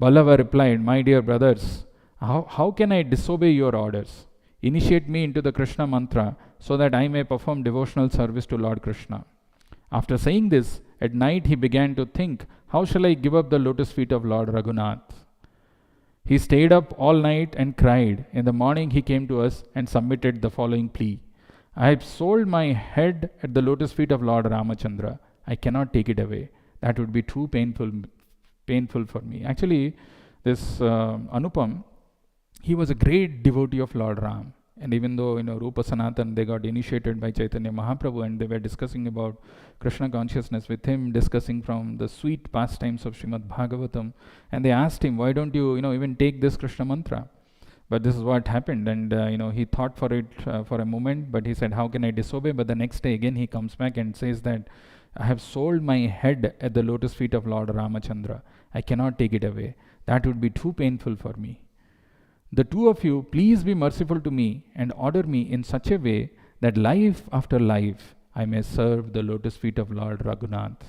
Vallabha replied, my dear brothers, how can I disobey your orders? Initiate me into the Krishna mantra so that I may perform devotional service to Lord Krishna. After saying this, at night he began to think, how shall I give up the lotus feet of Lord Raghunath? He stayed up all night and cried. In the morning he came to us and submitted the following plea. I have sold my head at the lotus feet of Lord Ramachandra. I cannot take it away. That would be too painful for me. Actually, this Anupam, he was a great devotee of Lord Ram. And even though, Rupa Sanatan, they got initiated by Chaitanya Mahaprabhu and they were discussing about Krishna consciousness with him, discussing from the sweet pastimes of Srimad Bhagavatam. And they asked him, why don't you, even take this Krishna mantra? But this is what happened. And, he thought for it for a moment, but he said, how can I disobey? But the next day again, he comes back and says that, I have sold my head at the lotus feet of Lord Ramachandra. I cannot take it away. That would be too painful for me. The 2 of you, please be merciful to me and order me in such a way that life after life I may serve the lotus feet of Lord Raghunath.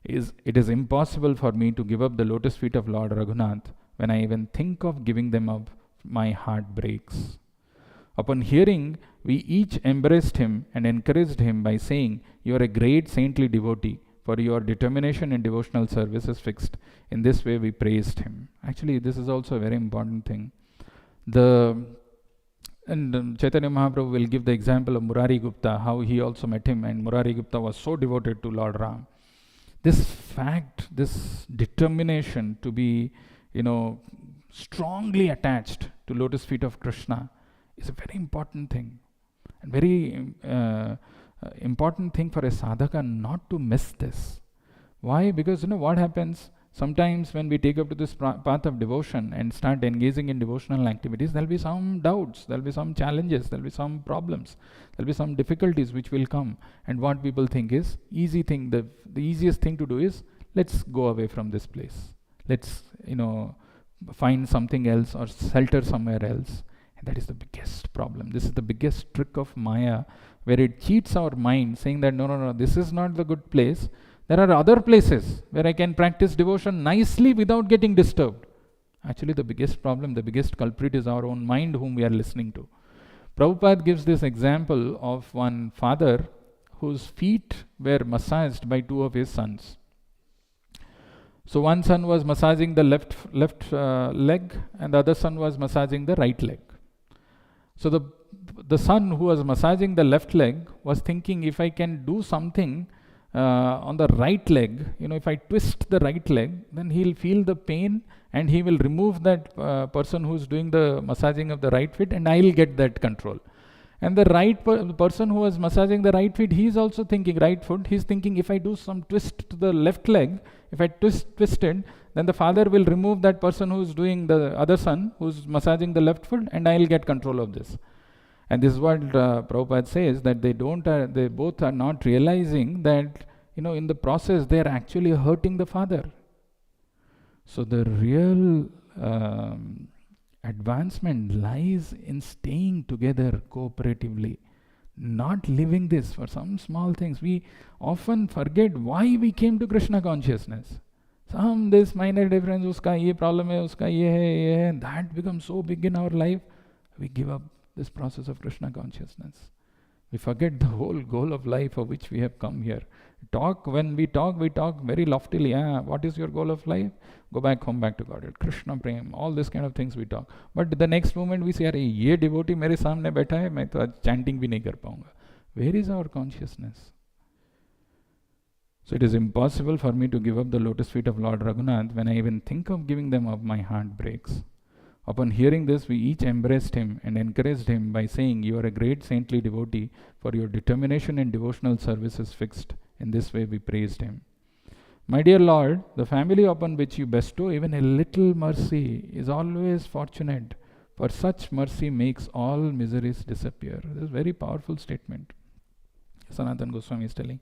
It is impossible for me to give up the lotus feet of Lord Raghunath. When I even think of giving them up, my heart breaks. Upon hearing, we each embraced him and encouraged him by saying, you are a great saintly devotee, for your determination in devotional service is fixed. In this way we praised him. Actually, this is also a very important thing. Chaitanya Mahaprabhu will give the example of Murari Gupta, how he also met him, and Murari Gupta was so devoted to Lord Ram. This fact, this determination to be, strongly attached to lotus feet of Krishna is a very important thing. And very important thing for a sadhaka not to miss this. Why? Because what happens sometimes when we take up to this path of devotion and start engaging in devotional activities, there'll be some doubts, there'll be some challenges, there'll be some problems, there'll be some difficulties which will come. And what people think is the easiest thing to do is, let's go away from this place. Let's find something else or shelter somewhere else. And that is the biggest problem. This is the biggest trick of Maya, where it cheats our mind, saying that no, this is not the good place. There are other places where I can practice devotion nicely without getting disturbed. Actually, the biggest problem, the biggest culprit is our own mind whom we are listening to. Prabhupada gives this example of one father whose feet were massaged by 2 of his sons. So one son was massaging the left leg and the other son was massaging the right leg. So the son who was massaging the left leg was thinking, if I can do something on the right leg, if I twist the right leg, then he'll feel the pain and he will remove that person who's doing the massaging of the right foot, and I'll get that control. And the person who was massaging the right foot, he's also thinking, right foot, he's thinking, if I do some twist to the left leg, if I twist it, then the father will remove that person who's doing the other son, who's massaging the left foot, and I'll get control of this. And this is what Prabhupada says, that they both are not realizing that, in the process, they are actually hurting the father. So the real advancement lies in staying together cooperatively, not living this for some small things. We often forget why we came to Krishna consciousness. Some this minor difference, uska ye problem hai, uska ye hai, and that becomes so big in our life, we give up this process of Krishna consciousness. We forget the whole goal of life for which we have come here. When we talk very loftily. What is your goal of life? Go back home, back to God. Krishna Prem, all this kind of things we talk. But the next moment we say, अरे ये devotee मेरे सामने बैठा है, मैं तो आज chanting भी नहीं कर पाऊंगा. Where is our consciousness? So it is impossible for me to give up the lotus feet of Lord Raghunath. When I even think of giving them up, my heart breaks. Upon hearing this, we each embraced him and encouraged him by saying, "You are a great saintly devotee, for your determination in devotional service is fixed." In this way we praised him. My dear Lord, the family upon which you bestow even a little mercy is always fortunate, for such mercy makes all miseries disappear. This is a very powerful statement. Sanatana Goswami is telling,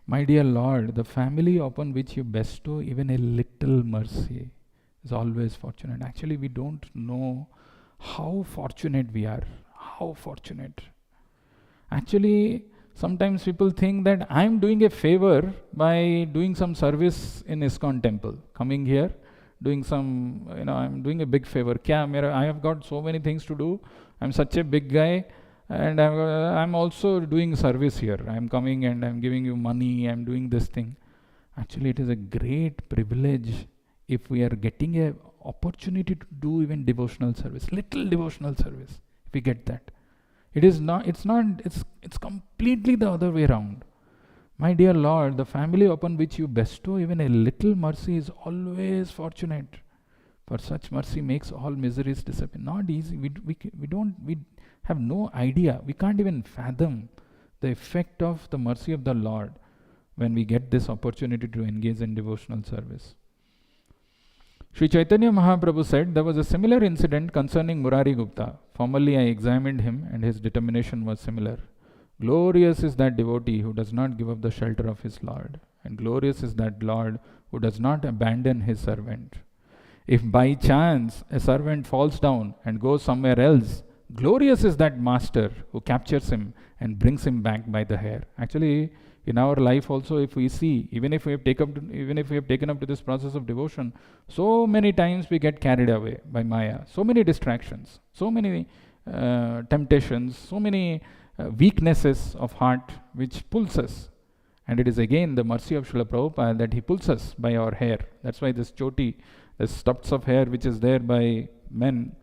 my dear Lord, the family upon which you bestow even a little mercy is always fortunate. Actually, we don't know how fortunate we are. How fortunate. Actually, sometimes people think that I'm doing a favor by doing some service in ISKCON temple. Coming here, doing some, I'm doing a big favor. I have got so many things to do. I'm such a big guy. And I'm also doing service here. I'm coming and I'm giving you money. I'm doing this thing. Actually, it is a great privilege if we are getting an opportunity to do even devotional service, little devotional service, if we get that. It's completely the other way around. My dear Lord, the family upon which you bestow even a little mercy is always fortunate. For such mercy makes all miseries disappear. Not easy. We have no idea. We can't even fathom the effect of the mercy of the Lord when we get this opportunity to engage in devotional service. Sri Chaitanya Mahaprabhu said, there was a similar incident concerning Murari Gupta. Formerly I examined him and his determination was similar. Glorious is that devotee who does not give up the shelter of his Lord, and glorious is that Lord who does not abandon his servant. If by chance a servant falls down and goes somewhere else, glorious is that master who captures him and brings him back by the hair. Actually, in our life also, if we see, even if we have taken up to this process of devotion, so many times we get carried away by Maya. So many distractions, so many temptations, so many weaknesses of heart which pulls us. And it is again the mercy of Srila Prabhupada that he pulls us by our hair. That's why this choti, this tufts of hair which is there by men,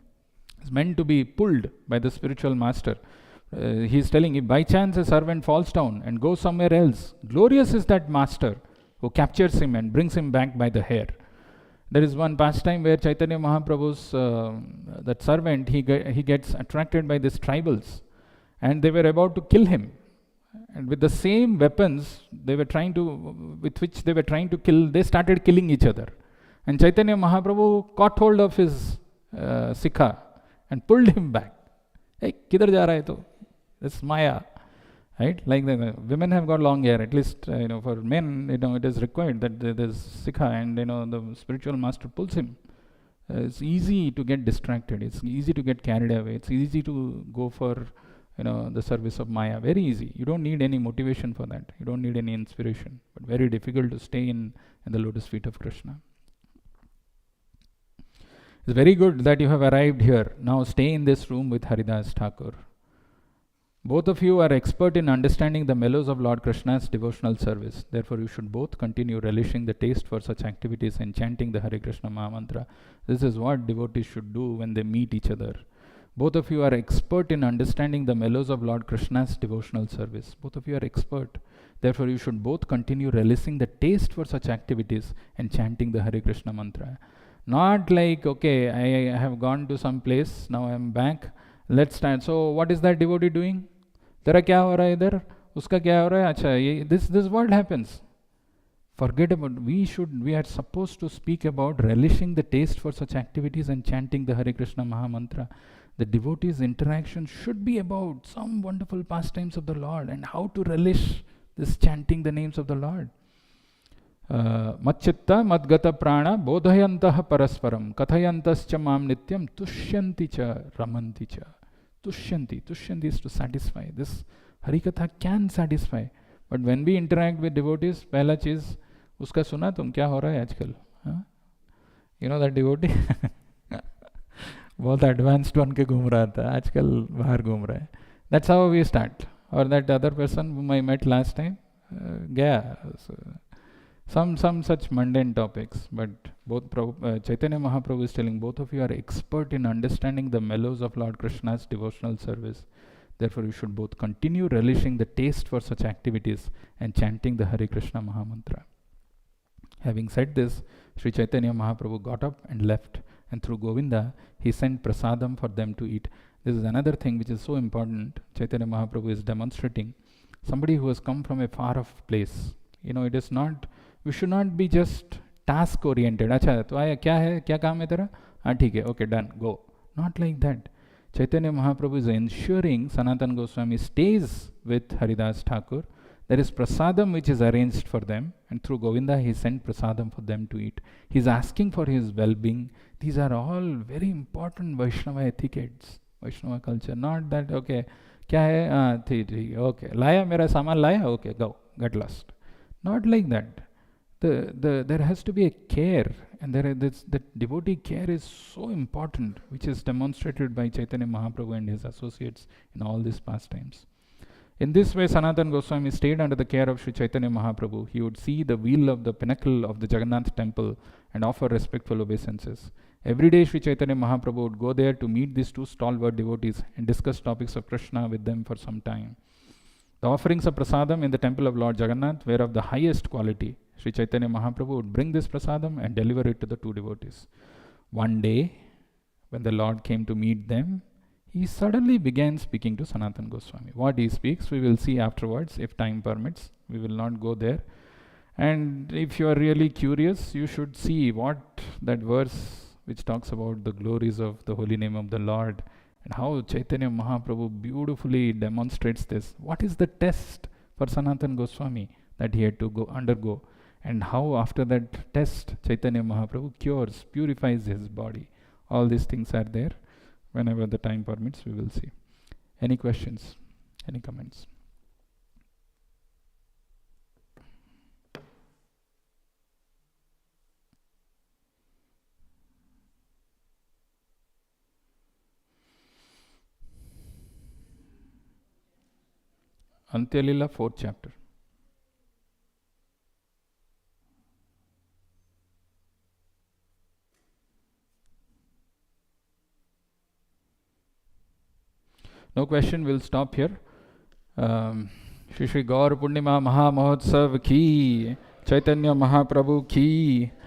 is meant to be pulled by the spiritual master. He is telling, if by chance a servant falls down and goes somewhere else, glorious is that master who captures him and brings him back by the hair. There is one pastime where Chaitanya Mahaprabhu's, that servant, he gets attracted by these tribals, and they were about to kill him. And with the same weapons with which they were trying to kill, they started killing each other. And Chaitanya Mahaprabhu caught hold of his sikha and pulled him back. Hey, kidhar ja raha hai to? That's Maya, right? Like the women have got long hair. At least for men, it is required that there's sikha, and the spiritual master pulls him. It's easy to get distracted. It's easy to get carried away. It's easy to go for the service of Maya. Very easy. You don't need any motivation for that. You don't need any inspiration. But very difficult to stay in the lotus feet of Krishna. It's very good that you have arrived here. Now stay in this room with Haridas Thakur. Both of you are expert in understanding the mellows of Lord Krishna's devotional service. Therefore, you should both continue relishing the taste for such activities and chanting the Hare Krishna Mahamantra. This is what devotees should do when they meet each other. Both of you are expert in understanding the mellows of Lord Krishna's devotional service. Both of you are expert. Therefore, you should both continue relishing the taste for such activities and chanting the Hare Krishna mantra. Not like, okay, I have gone to some place, now I am back, let's start. So, what is that devotee doing? Tera kya ho raha hai idhar? Uska kya ho raha hai? Acha, this what happens. Forget about, we are supposed to speak about relishing the taste for such activities and chanting the Hare Krishna Mahamantra. The devotee's interaction should be about some wonderful pastimes of the Lord and how to relish this chanting the names of the Lord. Machchitta madgata prana bodhayantah parasparam kathayantascha mam nityam tushyanti cha ramanti cha. Tushyanti is to satisfy. This Harikatha can satisfy. But when we interact with devotees, पहला चीज उसका सुना तुम क्या हो रहा है आजकल? You know that devotee? बहुत एडवांस्ड बन के घूम रहा था, आजकल बाहर घूम रहा है. That's how we start. Or that other person whom I met last time, गया. Some such mundane topics, but both Chaitanya Mahaprabhu is telling both of you are expert in understanding the mellows of Lord Krishna's devotional service. Therefore, you should both continue relishing the taste for such activities and chanting the Hare Krishna Mahamantra. Having said this, Sri Chaitanya Mahaprabhu got up and left, and through Govinda, he sent prasadam for them to eat. This is another thing which is so important. Chaitanya Mahaprabhu is demonstrating somebody who has come from a far off place. It is not, we should not be just task oriented. अच्छा तो आया क्या है, क्या काम है तेरा? हाँ ठीक है, okay, done, go. Not like that. Chaitanya Mahaprabhu is ensuring Sanatana Goswami stays with Haridas Thakur. There is prasadam which is arranged for them, and through Govinda he sent prasadam for them to eat. He is asking for his well-being. These are all very important Vaishnava etiquettes, Vaishnava culture. Not that, okay, क्या है? हाँ ठीक, okay, लाया मेरा सामान लाया, okay, go, get lost. Not like that. There has to be a care, and the devotee care is so important, which is demonstrated by Chaitanya Mahaprabhu and his associates in all these pastimes. In this way, Sanatana Goswami stayed under the care of Sri Chaitanya Mahaprabhu. He would see the wheel of the pinnacle of the Jagannath temple and offer respectful obeisances. Every day, Sri Chaitanya Mahaprabhu would go there to meet these two stalwart devotees and discuss topics of Krishna with them for some time. The offerings of prasadam in the temple of Lord Jagannath were of the highest quality. Sri Chaitanya Mahaprabhu would bring this prasadam and deliver it to the two devotees. One day, when the Lord came to meet them, he suddenly began speaking to Sanatana Goswami. What he speaks, we will see afterwards, if time permits. We will not go there. And if you are really curious, you should see what that verse which talks about the glories of the holy name of the Lord and how Chaitanya Mahaprabhu beautifully demonstrates this. What is the test for Sanatana Goswami that he had to undergo? And how after that test, Chaitanya Mahaprabhu cures, purifies his body. All these things are there. Whenever the time permits, we will see. Any questions? Any comments? Antyalila, 4th chapter. No question, we'll stop here. Shri Gaura Purnima Maha Mahotsav ki, Chaitanya Mahaprabhu ki.